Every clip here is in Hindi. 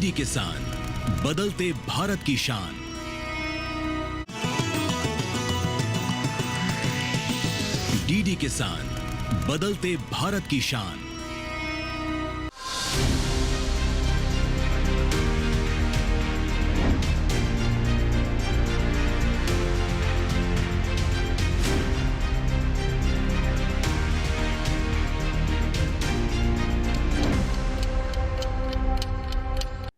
डीडी किसान, बदलते भारत की शान। डीडी किसान, बदलते भारत की शान।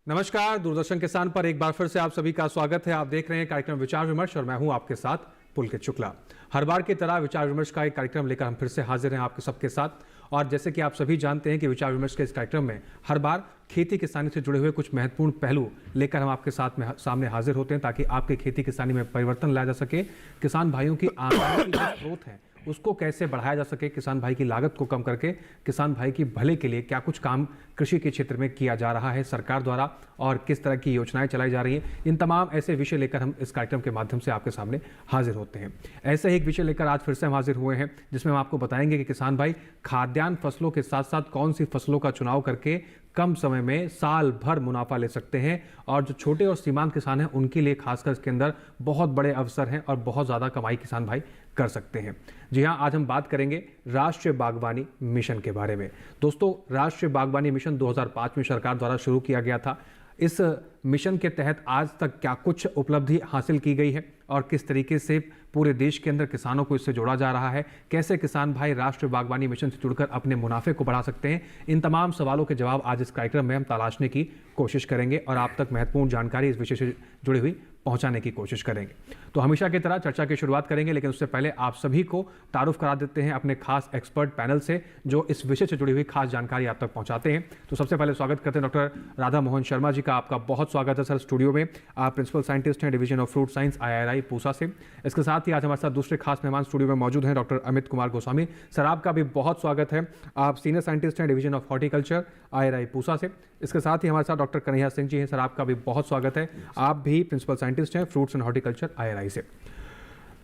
नमस्कार, दूरदर्शन किसान पर एक बार फिर से आप सभी का स्वागत है। आप देख रहे हैं कार्यक्रम विचार विमर्श और मैं हूं आपके साथ पुलकित शुक्ला। हर बार की तरह विचार विमर्श का एक कार्यक्रम लेकर हम फिर से हाजिर हैं आपके सबके साथ। और जैसे कि आप सभी जानते हैं कि विचार विमर्श के इस कार्यक्रम में हर बार खेती किसानी से जुड़े हुए कुछ महत्वपूर्ण पहलू लेकर हम आपके सामने हाजिर होते हैं, ताकि आपके खेती किसानी में परिवर्तन लाया जा सके। किसान भाइयों की आमदनी की जो स्रोत है उसको कैसे बढ़ाया जा सके, किसान भाई की लागत को कम करके किसान भाई की भले के लिए क्या कुछ काम कृषि के क्षेत्र में किया जा रहा है सरकार द्वारा और किस तरह की योजनाएं चलाई जा रही हैं, इन तमाम ऐसे विषय लेकर हम इस कार्यक्रम के माध्यम से आपके सामने हाजिर होते हैं। ऐसे ही एक विषय लेकर आज फिर से हम हाजिर हुए हैं, जिसमें हम आपको बताएंगे कि किसान भाई खाद्यान्न फसलों के साथ साथ कौन सी फसलों का चुनाव करके कम समय में साल भर मुनाफा ले सकते हैं, और जो छोटे और सीमांत किसान हैं उनके लिए खासकर इसके अंदर बहुत बड़े अवसर हैं और बहुत ज़्यादा कमाई किसान भाई कर सकते हैं। जी हाँ, आज हम बात करेंगे राष्ट्रीय बागवानी मिशन के बारे में। दोस्तों, राष्ट्रीय बागवानी मिशन 2005 में सरकार द्वारा शुरू किया गया था। इस मिशन के तहत आज तक क्या कुछ उपलब्धि हासिल की गई है और किस तरीके से पूरे देश के अंदर किसानों को इससे जोड़ा जा रहा है, कैसे किसान भाई राष्ट्रीय बागवानी मिशन से जुड़कर अपने मुनाफे को बढ़ा सकते हैं, इन तमाम सवालों के जवाब आज इस कार्यक्रम में हम तलाशने की कोशिश करेंगे और आप तक महत्वपूर्ण जानकारी इस विषय से जुड़ी हुई पहुंचाने की कोशिश करेंगे। तो हमेशा की तरह चर्चा की शुरुआत करेंगे, लेकिन उससे पहले आप सभी को तारुफ करा देते हैं अपने खास एक्सपर्ट पैनल से जो इस विषय से जुड़ी हुई खास जानकारी आप तक पहुंचाते हैं। तो सबसे पहले स्वागत करते हैं डॉक्टर राधा मोहन शर्मा जी का। आपका बहुत स्वागत है सर स्टूडियो में। आप प्रिंसिपल साइंटिस्ट हैं division of fruit science IIRI Pusa से। इसके साथ ही आज हमारे साथ दूसरे खास मेहमान स्टूडियो में मौजूद हैं डॉक्टर अमित कुमार गोस्वामी। सर आपका भी बहुत स्वागत है। आप सीनियर साइंटिस्ट हैं division of horticulture IIRI Pusa से। इसके साथ ही हमारे साथ डॉक्टर कन्हैया सिंह जी हैं। सर आपका भी बहुत स्वागत है। आप भी प्रिंसिपल साइंटिस्ट हैं फ्रूट्स एंड हॉर्टिकल्चर IIRI से।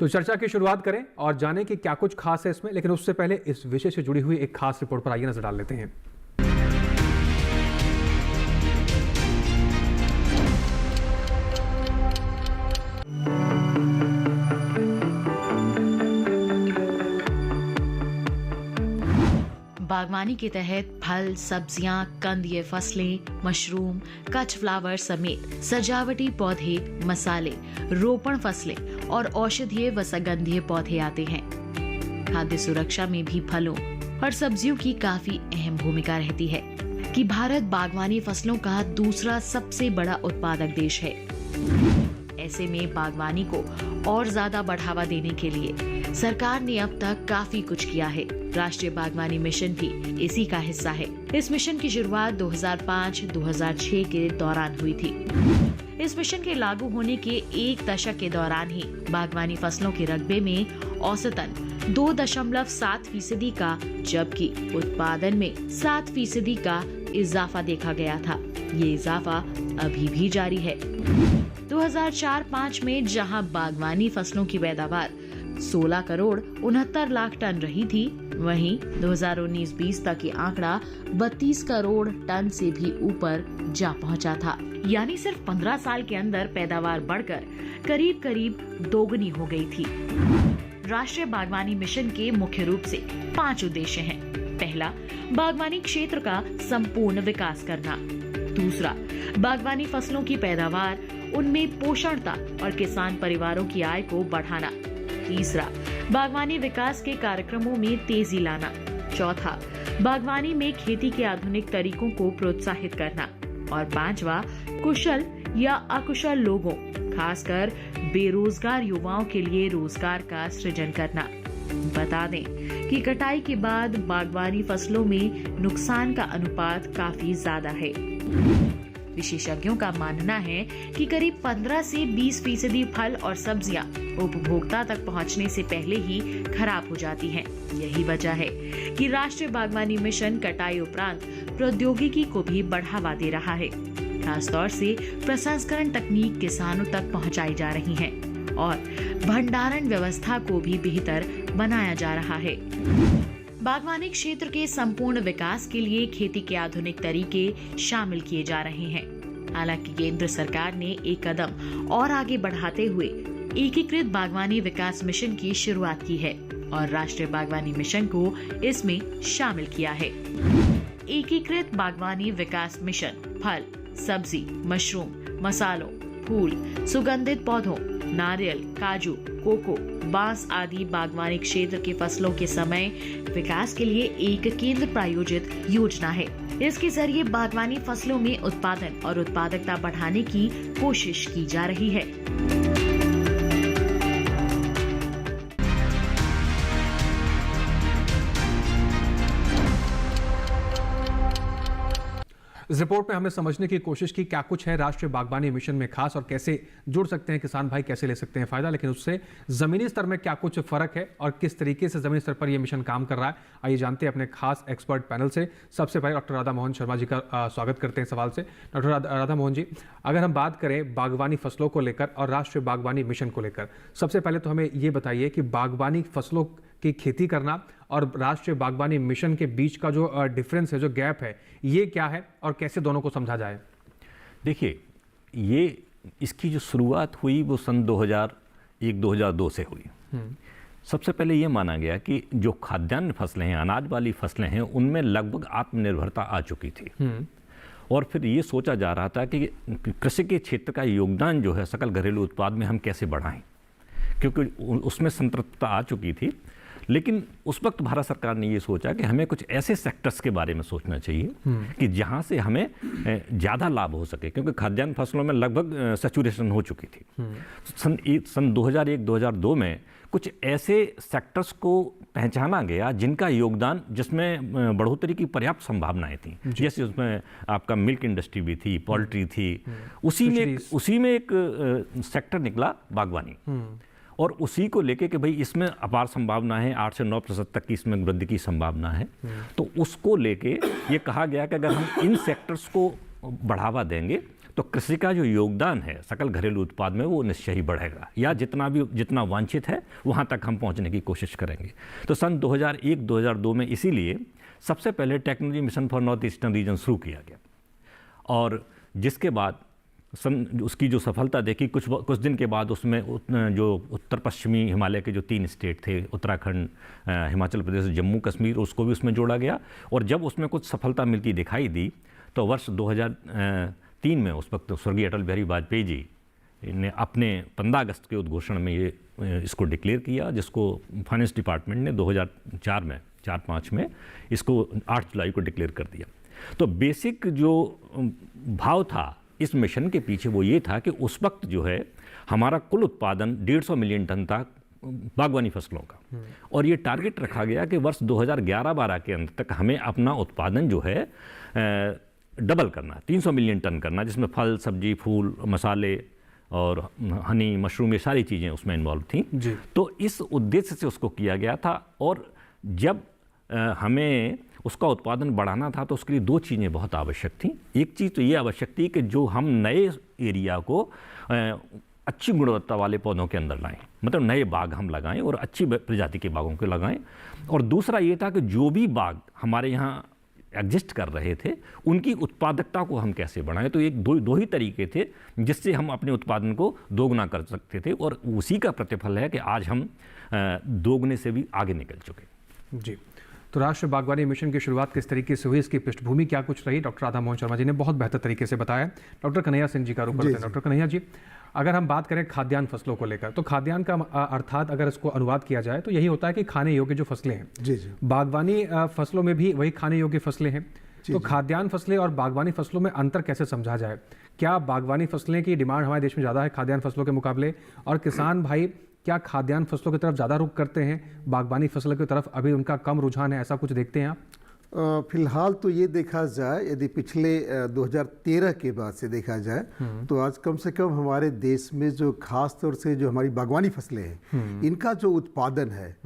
तो चर्चा की शुरुआत करें और जानें कि क्या कुछ खास है इसमें, लेकिन उससे पहले इस विषय से जुड़ी हुई एक खास रिपोर्ट पर आइए नजर डाल लेते हैं। बागवानी के तहत फल, सब्जियां, कंदीय फसलें, मशरूम, कच फ्लावर समेत सजावटी पौधे, मसाले, रोपण फसलें और औषधीय व सुगंधीय पौधे आते हैं। खाद्य सुरक्षा में भी फलों और सब्जियों की काफी अहम भूमिका रहती है कि भारत बागवानी फसलों का दूसरा सबसे बड़ा उत्पादक देश है। ऐसे में बागवानी को और ज्यादा बढ़ावा देने के लिए सरकार ने अब तक काफी कुछ किया है। राष्ट्रीय बागवानी मिशन भी इसी का हिस्सा है। इस मिशन की शुरुआत 2005-2006 के दौरान हुई थी। इस मिशन के लागू होने के एक दशक के दौरान ही बागवानी फसलों के रकबे में औसतन 2.7% का, जबकि उत्पादन में 7% का इजाफा देखा गया था। ये इजाफा अभी भी जारी है। 2004-05 में जहां बागवानी फसलों की पैदावार 16 करोड़ 69 लाख टन रही थी, वहीं 2019-20 तक ये आंकड़ा 32 करोड़ टन से भी ऊपर जा पहुंचा था। यानी सिर्फ 15 साल के अंदर पैदावार बढ़कर करीब करीब दोगुनी हो गई थी। राष्ट्रीय बागवानी मिशन के मुख्य रूप से 5 उद्देश्य हैं। पहला, बागवानी क्षेत्र का संपूर्ण विकास करना। दूसरा, बागवानी फसलों की पैदावार, उनमें पोषणता और किसान परिवारों की आय को बढ़ाना। तीसरा, बागवानी विकास के कार्यक्रमों में तेजी लाना। चौथा, बागवानी में खेती के आधुनिक तरीकों को प्रोत्साहित करना। और पांचवा, कुशल या अकुशल लोगों, खासकर बेरोजगार युवाओं के लिए रोजगार का सृजन करना। बता दें कि कटाई के बाद बागवानी फसलों में नुकसान का अनुपात काफी ज्यादा है। विशेषज्ञों का मानना है कि करीब 15 से 20% फल और सब्जियां उपभोक्ता तक पहुंचने से पहले ही खराब हो जाती हैं। यही वजह है कि राष्ट्रीय बागवानी मिशन कटाई उपरांत प्रौद्योगिकी को भी बढ़ावा दे रहा है। खासतौर से प्रसंस्करण तकनीक किसानों तक पहुंचाई जा रही है और भंडारण व्यवस्था को भी बेहतर बनाया जा रहा है। बागवानी क्षेत्र के संपूर्ण विकास के लिए खेती के आधुनिक तरीके शामिल किए जा रहे हैं। हालांकि केंद्र सरकार ने एक कदम और आगे बढ़ाते हुए एकीकृत बागवानी विकास मिशन की शुरुआत की है और राष्ट्रीय बागवानी मिशन को इसमें शामिल किया है। एकीकृत बागवानी विकास मिशन फल, सब्जी, मशरूम, मसालों, फूल, सुगंधित पौधों, नारियल, काजू, कोको, बांस आदि बागवानी क्षेत्र की फसलों के समय विकास के लिए एक केंद्र प्रायोजित योजना है। इसके जरिए बागवानी फसलों में उत्पादन और उत्पादकता बढ़ाने की कोशिश की जा रही है। इस रिपोर्ट में हमने समझने की कोशिश की क्या कुछ है राष्ट्रीय बागवानी मिशन में खास और कैसे जुड़ सकते हैं किसान भाई, कैसे ले सकते हैं फायदा, लेकिन उससे जमीनी स्तर में क्या कुछ फर्क है और किस तरीके से जमीनी स्तर पर यह मिशन काम कर रहा है। आइए जानते हैं अपने खास एक्सपर्ट पैनल से। सबसे पहले डॉक्टर राधा मोहन शर्मा जी का स्वागत करते हैं सवाल से। डॉक्टर राधा मोहन जी, अगर हम बात करें बागवानी फसलों को लेकर और राष्ट्रीय बागवानी मिशन को लेकर, सबसे पहले तो हमें ये बताइए कि बागवानी फसलों की खेती करना और राष्ट्रीय बागवानी मिशन के बीच का जो डिफरेंस है, जो गैप है, ये क्या है और कैसे दोनों को समझा जाए। देखिए, ये इसकी जो शुरुआत हुई वो सन 2001-2002 से हुई। सबसे पहले ये माना गया कि जो खाद्यान्न फसलें हैं, अनाज वाली फसलें हैं, उनमें लगभग आत्मनिर्भरता आ चुकी थी और फिर ये सोचा जा रहा था कि कृषि के क्षेत्र का योगदान जो है सकल घरेलू उत्पाद में हम कैसे बढ़ाएं, क्योंकि उसमें संतृप्तता आ चुकी थी। लेकिन उस वक्त भारत सरकार ने ये सोचा कि हमें कुछ ऐसे सेक्टर्स के बारे में सोचना चाहिए कि जहाँ से हमें ज़्यादा लाभ हो सके, क्योंकि खाद्यान्न फसलों में लगभग सैचुरेशन हो चुकी थी। सन 2001-2002 में कुछ ऐसे सेक्टर्स को पहचाना गया जिनका योगदान, जिसमें बढ़ोतरी की पर्याप्त संभावनाएं थी। जैसे उसमें आपका मिल्क इंडस्ट्री भी थी, पोल्ट्री थी, उसी में एक सेक्टर निकला बागवानी, और उसी को लेके कि भाई इसमें अपार संभावना है, 8 से 9% तक की इसमें वृद्धि की संभावना है। तो उसको लेके ये कहा गया कि अगर हम इन सेक्टर्स को बढ़ावा देंगे तो कृषि का जो योगदान है सकल घरेलू उत्पाद में वो निश्चय ही बढ़ेगा, या जितना वांछित है वहाँ तक हम पहुँचने की कोशिश करेंगे। तो सन 2001-2002 में इसीलिए सबसे पहले technology mission for north eastern region शुरू किया गया, और जिसके बाद उसकी जो सफलता देखी, कुछ दिन के बाद उसमें जो उत्तर पश्चिमी हिमालय के जो 3 स्टेट थे, उत्तराखंड, हिमाचल प्रदेश, जम्मू कश्मीर, उसको भी उसमें जोड़ा गया। और जब उसमें कुछ सफलता मिलती दिखाई दी तो वर्ष 2003 में उस वक्त स्वर्गीय अटल बिहारी वाजपेयी जी ने अपने 15 अगस्त के उद्घोषण में इसको डिक्लेयर किया, जिसको फाइनेंस डिपार्टमेंट ने 2004-5 में इसको 8 जुलाई को डिक्लेयर कर दिया। तो बेसिक जो भाव था इस मिशन के पीछे वो ये था कि उस वक्त जो है हमारा कुल उत्पादन 150 मिलियन टन था बागवानी फसलों का, और ये टारगेट रखा गया कि वर्ष 2011-12 के अंत तक हमें अपना उत्पादन जो है डबल करना, 300 मिलियन टन करना, जिसमें फल, सब्जी, फूल, मसाले और हनी, मशरूम, ये सारी चीज़ें उसमें इन्वॉल्व थी। तो इस उद्देश्य से उसको किया गया था। और जब हमें उसका उत्पादन बढ़ाना था तो उसके लिए 2 चीज़ें बहुत आवश्यक थी। एक चीज़ तो ये आवश्यक थी कि जो हम नए एरिया को अच्छी गुणवत्ता वाले पौधों के अंदर लाएं, मतलब नए बाग हम लगाएं और अच्छी प्रजाति के बागों को लगाएं। और दूसरा ये था कि जो भी बाग हमारे यहाँ एग्जिस्ट कर रहे थे उनकी उत्पादकता को हम कैसे बढ़ाएं। तो एक दो ही तरीके थे जिससे हम अपने उत्पादन को दोगुना कर सकते थे, और उसी का प्रतिफल है कि आज हम दोगुने से भी आगे निकल चुके। जी, तो राष्ट्रीय बागवानी मिशन की शुरुआत किस तरीके से हुई, इसकी पृष्ठभूमि क्या कुछ रही, डॉक्टर राधा मोहन शर्मा जी ने बहुत बेहतर तरीके से बताया। डॉक्टर कन्हैया सिंह जी का रुख करते हैं। डॉक्टर कन्हैया जी, अगर हम बात करें खाद्यान्न फसलों को लेकर, तो खाद्यान्न का अर्थात अगर इसको अनुवाद किया जाए तो यही होता है कि खाने योग्य जो फसलें हैं। जी। बागवानी फसलों में भी वही खाने योग्य फसलें हैं। तो खाद्यान्न फसलें और बागवानी फसलों में अंतर कैसे समझा जाए? क्या बागवानी फसलें की डिमांड हमारे देश में ज़्यादा है खाद्यान्न फसलों के मुकाबले, और किसान भाई क्या खाद्यान्न फसलों की तरफ ज़्यादा रुख करते हैं, बागवानी फसलों की तरफ अभी उनका कम रुझान है, ऐसा कुछ देखते हैं आप? फिलहाल तो ये देखा जाए, यदि पिछले 2013 के बाद से देखा जाए तो आज कम से कम हमारे देश में जो खास तौर से जो हमारी बागवानी फसलें हैं इनका जो उत्पादन है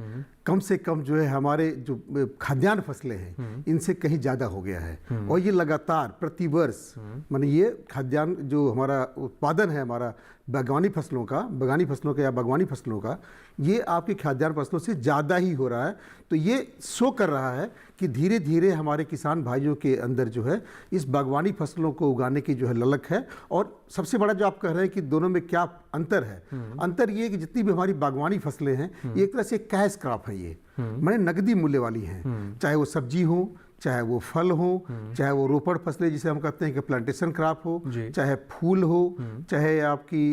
कम से कम जो है हमारे जो खाद्यान्न फसलें हैं इनसे कहीं ज़्यादा हो गया है। और ये लगातार प्रतिवर्ष माने ये खाद्यान्न जो हमारा उत्पादन है हमारा बागवानी फसलों का या बागवानी फसलों का, ये आपके खाद्यान्न फसलों से ज़्यादा ही हो रहा है। तो ये शो कर रहा है कि धीरे धीरे हमारे किसान भाइयों के अंदर जो है इस बागवानी फसलों को उगाने की जो है ललक है। और सबसे बड़ा जो आप कह रहे हैं कि दोनों में क्या अंतर है, अंतर ये है कि जितनी भी हमारी बागवानी फसलें हैं ये एक तरह से कैश क्रॉप है, ये माने नकदी मूल्य वाली हैं, चाहे वो सब्जी हो, चाहे वो फल हो, चाहे वो रोपड़ फसलें जिसे हम कहते हैं कि प्लांटेशन क्रॉप हो, चाहे फूल हो, चाहे आपकी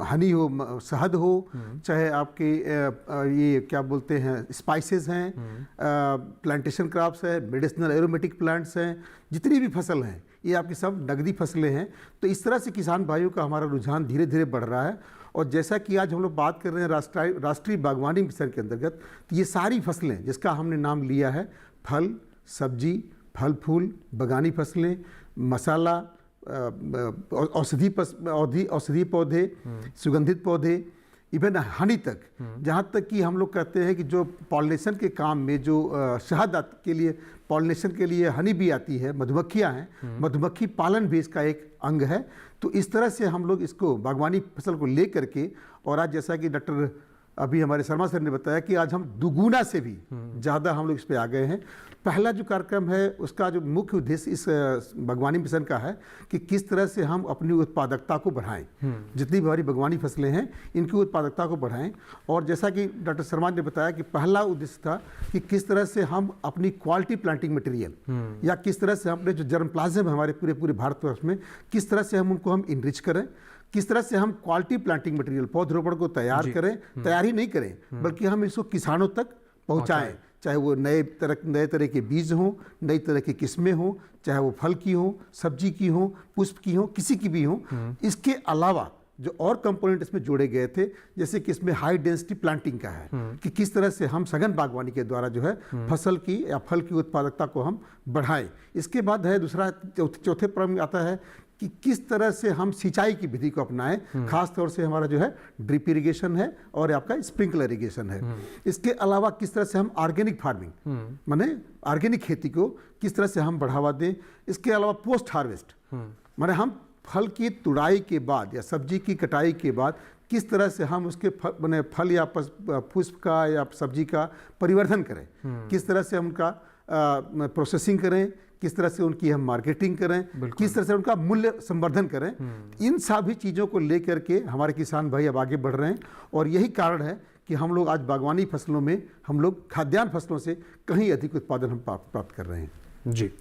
हनी हो, शहद हो, चाहे आपके ये क्या बोलते हैं स्पाइसेस हैं, प्लांटेशन क्रॉप्स है, मेडिसिनल एरोमेटिक प्लांट्स हैं, जितनी भी फसल हैं ये आपकी सब नकदी फसलें हैं। तो इस तरह से किसान भाइयों का हमारा रुझान धीरे धीरे बढ़ रहा है। और जैसा कि आज हम लोग बात कर रहे हैं राष्ट्रीय बागवानी मिशन के अंतर्गत, तो ये सारी फसलें जिसका हमने नाम लिया है फल, सब्जी, फल फूल, बागानी फसलें, मसाला, औषधि पौधे, सुगंधित पौधे, इवन हनी तक, जहाँ तक कि हम लोग कहते हैं कि जो पॉलिनेशन के काम में जो शहद के लिए पॉलिनेशन के लिए हनी भी आती है, मधुमक्खियाँ हैं, मधुमक्खी पालन भी इसका एक अंग है। तो इस तरह से हम लोग इसको बागवानी फसल को ले करके, और आज जैसा कि डॉक्टर अभी हमारे शर्मा सर ने बताया कि आज हम दुगुना से भी ज़्यादा हम लोग इस पे आ गए हैं। पहला जो कार्यक्रम है उसका जो मुख्य उद्देश्य इस बागवानी मिशन का है कि किस तरह से हम अपनी उत्पादकता को बढ़ाएं, जितनी भी हमारी बागवानी फसलें हैं इनकी उत्पादकता को बढ़ाएं। और जैसा कि डॉक्टर शर्मा ने बताया कि पहला उद्देश्य था कि किस तरह से हम अपनी क्वालिटी प्लांटिंग मटेरियल या किस तरह से अपने जो जर्मप्लाज्म है हमारे पूरे भारतवर्ष में, किस तरह से हम उनको हम इनरिच करें, किस तरह से हम क्वालिटी प्लांटिंग मटेरियल पौधरोपण को तैयार करें, तैयार ही नहीं करें बल्कि हम इसको किसानों तक पहुंचाएं, चाहे वो नए तरह के बीज हों, नई तरह की किस्में हों, चाहे वो फल की हों, सब्जी की हों, पुष्प की हों, किसी की भी हों। इसके अलावा जो और कंपोनेंट इसमें जोड़े गए थे, जैसे कि इसमें हाई डेंसिटी प्लांटिंग का है कि किस तरह से हम सघन बागवानी के द्वारा जो है फसल की या फल की उत्पादकता को हम बढ़ाएं। इसके बाद है दूसरा चौथे क्रम में आता है कि किस तरह से हम सिंचाई की विधि को अपनाएं, खास तौर से हमारा जो है ड्रिप इरिगेशन है और आपका स्प्रिंकलर इरिगेशन है। इसके अलावा किस तरह से हम ऑर्गेनिक फार्मिंग माने ऑर्गेनिक खेती को किस तरह से हम बढ़ावा दें। इसके अलावा पोस्ट हार्वेस्ट माने हम फल की तुड़ाई के बाद या सब्जी की कटाई के बाद किस तरह से हम उसके फल या पुष्प का या सब्जी का परिवर्धन करें, किस तरह से हम उनका प्रोसेसिंग करें, किस तरह से उनकी हम मार्केटिंग करें, किस तरह से उनका मूल्य संवर्धन करें। इन सभी चीज़ों को लेकर के हमारे किसान भाई अब आगे बढ़ रहे हैं। और यही कारण है कि हम लोग आज बागवानी फसलों में हम लोग खाद्यान्न फसलों से कहीं अधिक उत्पादन हम प्राप्त कर रहे हैं। जी,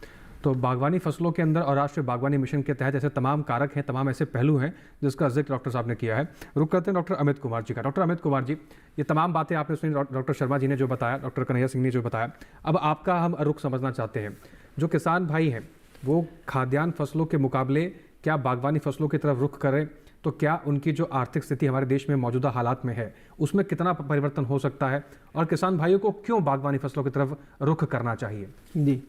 तो बागवानी फसलों के अंदर और राष्ट्रीय बागवानी मिशन के तहत ऐसे तमाम कारक हैं, तमाम ऐसे पहलू हैं जिसका जिक्र डॉक्टर साहब ने किया है। रुक करते हैं डॉक्टर अमित कुमार जी का। डॉक्टर अमित कुमार जी, ये तमाम बातें आपने सुनी, डॉक्टर शर्मा जी ने जो बताया, डॉक्टर कन्हैया सिंह ने जो बताया, अब आपका हम रुख समझना चाहते हैं। जो किसान भाई हैं वो खाद्यान्न फसलों के मुकाबले क्या बागवानी फसलों की तरफ रुख करें, तो क्या उनकी जो आर्थिक स्थिति हमारे देश में मौजूदा हालात में है उसमें कितना परिवर्तन हो सकता है, और किसान भाइयों को क्यों बागवानी फसलों की तरफ रुख करना चाहिए? जी,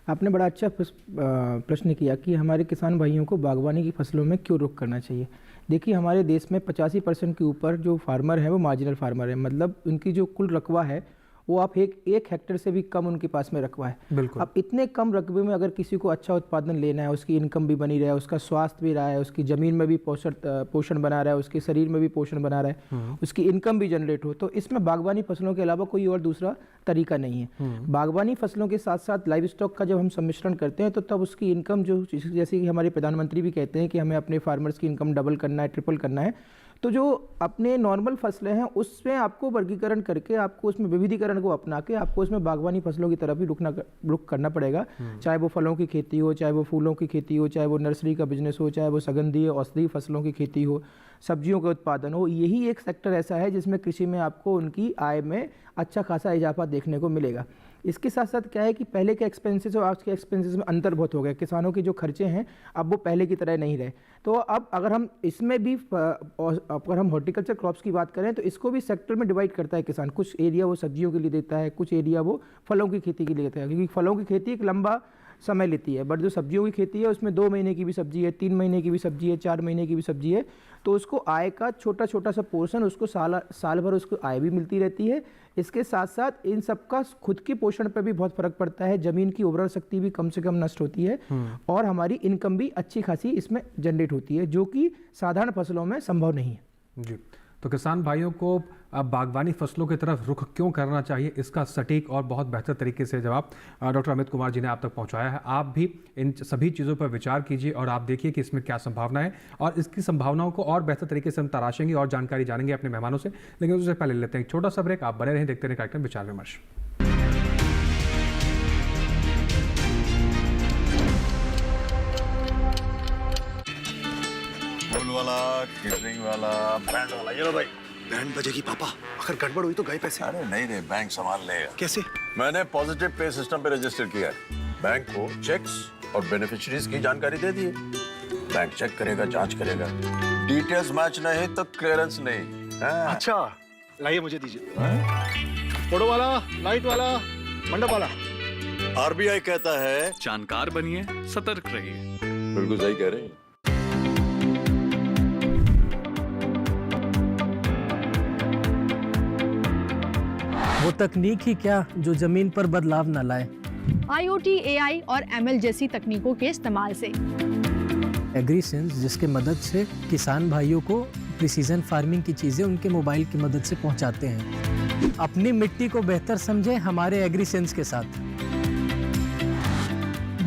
आपने बड़ा अच्छा प्रश्न किया कि हमारे किसान भाइयों को बागवानी की फसलों में क्यों रुख करना चाहिए। देखिए, हमारे देश में 85% के ऊपर जो फार्मर है वो मार्जिनल फार्मर है, मतलब उनकी जो कुल रकबा है वो आप एक हेक्टेयर से भी कम उनके पास में रकबा है। बिल्कुल। अब इतने कम रकबे में अगर किसी को अच्छा उत्पादन लेना है, उसकी इनकम भी बनी रहा है, उसका स्वास्थ्य भी रहा है, उसकी ज़मीन में भी पोषण बना रहा है, उसके शरीर में भी पोषण बना रहा है, उसकी इनकम भी जनरेट हो, तो इसमें बागवानी फसलों के अलावा कोई और दूसरा तरीका नहीं है। बागवानी फसलों के साथ साथ लाइव स्टॉक का जब हम सम्मिश्रण करते हैं तो तब उसकी इनकम जो, जैसे कि हमारे प्रधानमंत्री भी कहते हैं कि हमें अपने फार्मर्स की इनकम डबल करना है, ट्रिपल करना है, तो जो अपने नॉर्मल फसलें हैं उसमें आपको वर्गीकरण करके, आपको उसमें विविधीकरण को अपना के आपको उसमें बागवानी फसलों की तरफ भी रुख करना पड़ेगा। चाहे वो फलों की खेती हो, चाहे वो फूलों की खेती हो, चाहे वो नर्सरी का बिजनेस हो, चाहे वो सुगंधीय औषधीय फसलों की खेती हो, सब्जियों का उत्पादन हो। यही एक सेक्टर ऐसा है जिसमें कृषि में आपको उनकी आय में अच्छा खासा इजाफा देखने को मिलेगा। इसके साथ साथ क्या है कि पहले के एक्सपेंसेस और आज के एक्सपेंसेस में अंतर बहुत हो गया। किसानों के जो खर्चे हैं अब वो पहले की तरह नहीं रहे। तो अब अगर हम इसमें भी अगर हम हॉर्टिकल्चर क्रॉप्स की बात करें तो इसको भी सेक्टर में डिवाइड करता है किसान। कुछ एरिया वो सब्जियों के लिए देता है, कुछ एरिया वो फलों की खेती के लिए देता है, क्योंकि फलों की खेती एक लंबा समय लेती है। बट जो सब्जियों की खेती है उसमें 2 महीने की भी सब्जी है, 3 महीने की भी सब्जी है, 4 महीने की भी सब्जी है, तो उसको आय का छोटा छोटा सा पोर्शन उसको साल भर उसको आय भी मिलती रहती है। इसके साथ साथ इन सबका खुद के पोषण पर भी बहुत फर्क पड़ता है, जमीन की उर्वरक शक्ति भी कम से कम नष्ट होती है और हमारी इनकम भी अच्छी खासी इसमें जनरेट होती है, जो कि साधारण फसलों में संभव नहीं है। जी, तो किसान भाइयों को अब बागवानी फसलों की तरफ रुख क्यों करना चाहिए, इसका सटीक और बहुत बेहतर तरीके से जवाब डॉक्टर अमित कुमार जी ने आप तक पहुंचाया है। आप भी इन सभी चीज़ों पर विचार कीजिए और आप देखिए कि इसमें क्या संभावना है और इसकी संभावनाओं को और बेहतर तरीके से हम तराशेंगे और जानकारी जानेंगे अपने मेहमानों से। लेकिन उससे पहले लेते हैं एक छोटा सा ब्रेक। आप बने रहें, देखते रहें कार्यक्रम विचार विमर्श। वाला, केटरिंग वाला, बैंड वाला, ये लो भाई। बैंड बजेगी पापा, अगर गड़बड़ हुई तो गए पैसे। अरे नहीं रे, बैंक संभाल लेगा। कैसे? मैंने पॉजिटिव पे सिस्टम पे रजिस्टर किया है। बैंक को चेक्स और बेनिफिशियरीज की जानकारी दे दी है। बैंक चेक करेगा, जांच करेगा, डिटेल्स मैच नहीं तो क्लियरेंस नहीं। अच्छा, लाइए मुझे दीजिए। फोटो वाला, लाइट वाला, मंडप वाला। आरबीआई कहता है जानकार बनिए, सतर्क रहिए। बिल्कुल सही कह रहे हैं। वो तकनीक ही क्या जो जमीन पर बदलाव न लाए। IoT, AI और ML जैसी तकनीकों के इस्तेमाल से एग्रीसेंस, जिसके मदद से किसान भाइयों को प्रिसीजन फार्मिंग की चीज़ें उनके मोबाइल की मदद से पहुंचाते हैं। अपनी मिट्टी को बेहतर समझें हमारे एग्रीसेंस के साथ।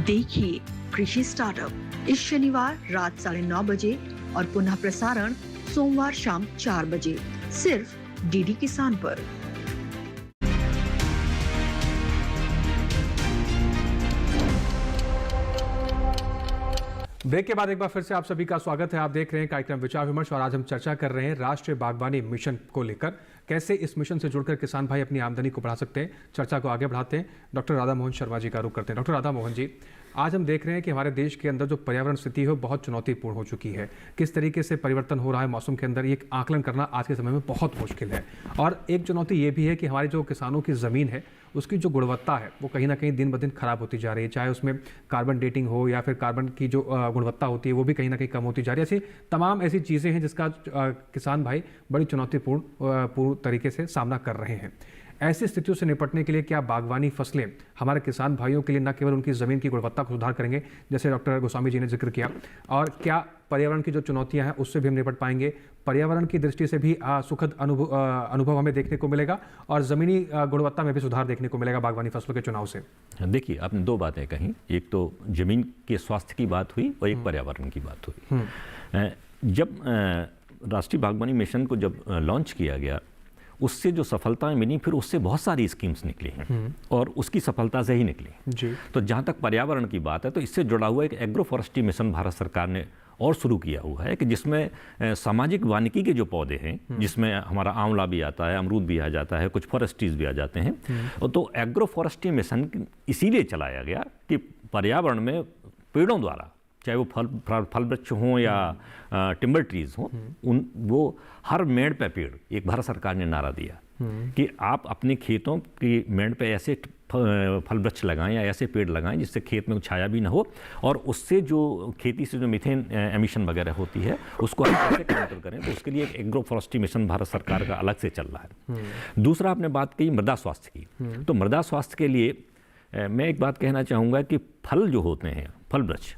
देखिए कृषि स्टार्टअप इस शनिवार रात 9:30 बजे और पुनः प्रसारण सोमवार शाम 4 बजे सिर्फ डीडी किसान पर। ब्रेक के बाद एक बार फिर से आप सभी का स्वागत है। आप देख रहे हैं कार्यक्रम विचार विमर्श और आज हम चर्चा कर रहे हैं राष्ट्रीय बागवानी मिशन को लेकर, कैसे इस मिशन से जुड़कर किसान भाई अपनी आमदनी को बढ़ा सकते हैं। चर्चा को आगे बढ़ाते हैं, डॉक्टर राधा मोहन शर्मा जी का रुख करते हैं। डॉक्टर राधा मोहन जी, आज हम देख रहे हैं कि हमारे देश के अंदर जो पर्यावरण स्थिति है बहुत चुनौतीपूर्ण हो चुकी है। किस तरीके से परिवर्तन हो रहा है मौसम के अंदर, ये आकलन करना आज के समय में बहुत मुश्किल है। और एक चुनौती ये भी है कि हमारे जो किसानों की ज़मीन है उसकी जो गुणवत्ता है वो कहीं ना कहीं दिन ब दिन खराब होती जा रही है, चाहे उसमें कार्बन डेटिंग हो या फिर कार्बन की जो गुणवत्ता होती है वो भी कहीं ना कहीं कम होती जा रही है। ऐसी तमाम ऐसी चीज़ें हैं जिसका किसान भाई बड़ी चुनौतीपूर्ण तरीके से सामना कर रहे हैं। ऐसी स्थितियों से निपटने के लिए क्या बागवानी फसलें हमारे किसान भाइयों के लिए न केवल उनकी ज़मीन की गुणवत्ता को सुधार करेंगे, जैसे डॉक्टर गोस्वामी जी ने जिक्र किया, और क्या पर्यावरण की जो चुनौतियां हैं उससे भी हम निपट पाएंगे? पर्यावरण की दृष्टि से भी सुखद अनुभव हमें देखने को मिलेगा और ज़मीनी गुणवत्ता में भी सुधार देखने को मिलेगा बागवानी फसलों के चुनाव से। देखिए, आपने दो बातें कहीं, एक तो ज़मीन के स्वास्थ्य की बात हुई और एक पर्यावरण की बात हुई। जब राष्ट्रीय बागवानी मिशन को जब लॉन्च किया गया, उससे जो सफलताएं मिली फिर उससे बहुत सारी स्कीम्स निकली हैं और उसकी सफलता से ही निकली जी। तो जहाँ तक पर्यावरण की बात है तो इससे जुड़ा हुआ एक एग्रो फॉरेस्ट्री मिशन भारत सरकार ने और शुरू किया हुआ है कि जिसमें सामाजिक वानिकी के जो पौधे हैं, जिसमें हमारा आंवला भी आता है, अमरूद भी आ जाता है, कुछ फॉरेस्ट्रीज भी आ जाते हैं। तो एग्रो फॉरेस्ट्री मिशन इसीलिए चलाया गया कि पर्यावरण में पेड़ों द्वारा, चाहे वो फल वृक्ष हों या टिम्बर ट्रीज हों, वो हर मेड़ पे पेड़, एक भारत सरकार ने नारा दिया कि आप अपने खेतों की मेड़ पे ऐसे फल वृक्ष लगाएं या ऐसे पेड़ लगाएं जिससे खेत में छाया भी ना हो और उससे जो खेती से जो मीथेन एमिशन वगैरह होती है उसको हम कैसे कंट्रोल करें। तो उसके लिए एक एग्रो फॉरेस्ट्री मिशन भारत सरकार का अलग से चल रहा है। दूसरा, आपने बात की मृदा स्वास्थ्य की, तो मृदा स्वास्थ्य के लिए मैं एक बात कहना चाहूँगा कि फल जो होते हैं, फल वृक्ष,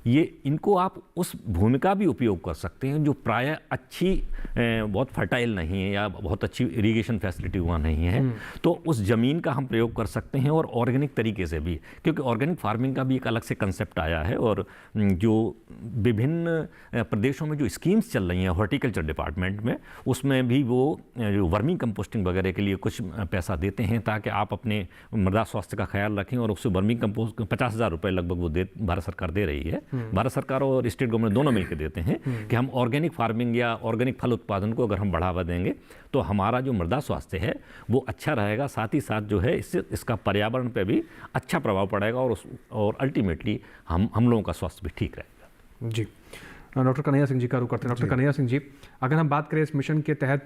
ये इनको आप उस भूमि का भी उपयोग कर सकते हैं जो प्रायः अच्छी बहुत फर्टाइल नहीं है या बहुत अच्छी इरिगेशन फैसिलिटी वहाँ नहीं है, तो उस ज़मीन का हम प्रयोग कर सकते हैं और ऑर्गेनिक तरीके से भी, क्योंकि ऑर्गेनिक फार्मिंग का भी एक अलग से कंसेप्ट आया है और जो विभिन्न प्रदेशों में जो स्कीम्स चल रही हैं हॉर्टिकल्चर डिपार्टमेंट में, उसमें भी वो जो वर्मी कंपोस्टिंग वगैरह के लिए कुछ पैसा देते हैं ताकि आप अपने मृदा स्वास्थ्य का ख्याल रखें और उससे वर्मी कंपोस्ट 50,000 रुपये लगभग वो भारत सरकार दे रही है। भारत सरकार और स्टेट गवर्नमेंट दोनों मिलकर देते हैं कि हम ऑर्गेनिक फार्मिंग या ऑर्गेनिक फल उत्पादन को अगर हम बढ़ावा देंगे तो हमारा जो मृदा स्वास्थ्य है वो अच्छा रहेगा, साथ ही साथ जो है इससे इसका पर्यावरण पे भी अच्छा प्रभाव पड़ेगा और अल्टीमेटली हम लोगों का स्वास्थ्य भी ठीक रहेगा। जी, डॉक्टर कन्हैया सिंह जी का रुख करते हैं। डॉक्टर कन्हैया सिंह जी, अगर हम बात करें इस मिशन के तहत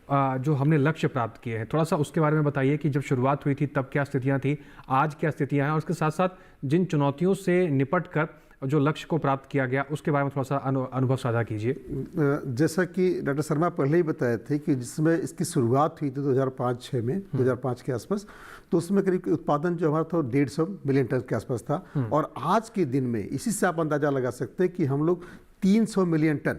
जो हमने लक्ष्य प्राप्त किए हैं, थोड़ा सा उसके बारे में बताइए कि जब शुरुआत हुई थी तब क्या स्थितियां थी, आज क्या स्थितियां हैं, और उसके साथ साथ जिन चुनौतियों से निपट कर जो लक्ष्य को प्राप्त किया गया उसके बारे में थोड़ा सा अनुभव साझा कीजिए। जैसा कि डॉक्टर शर्मा पहले ही बताए थे कि जिसमें इसकी शुरुआत हुई थी 2005-6 में, 2005 के आसपास, तो उसमें करीब उत्पादन जो हमारा था 150 मिलियन टन के आसपास था। और आज के दिन में इसी से आप अंदाजा लगा सकते हैं कि हम लोग 300 मिलियन टन,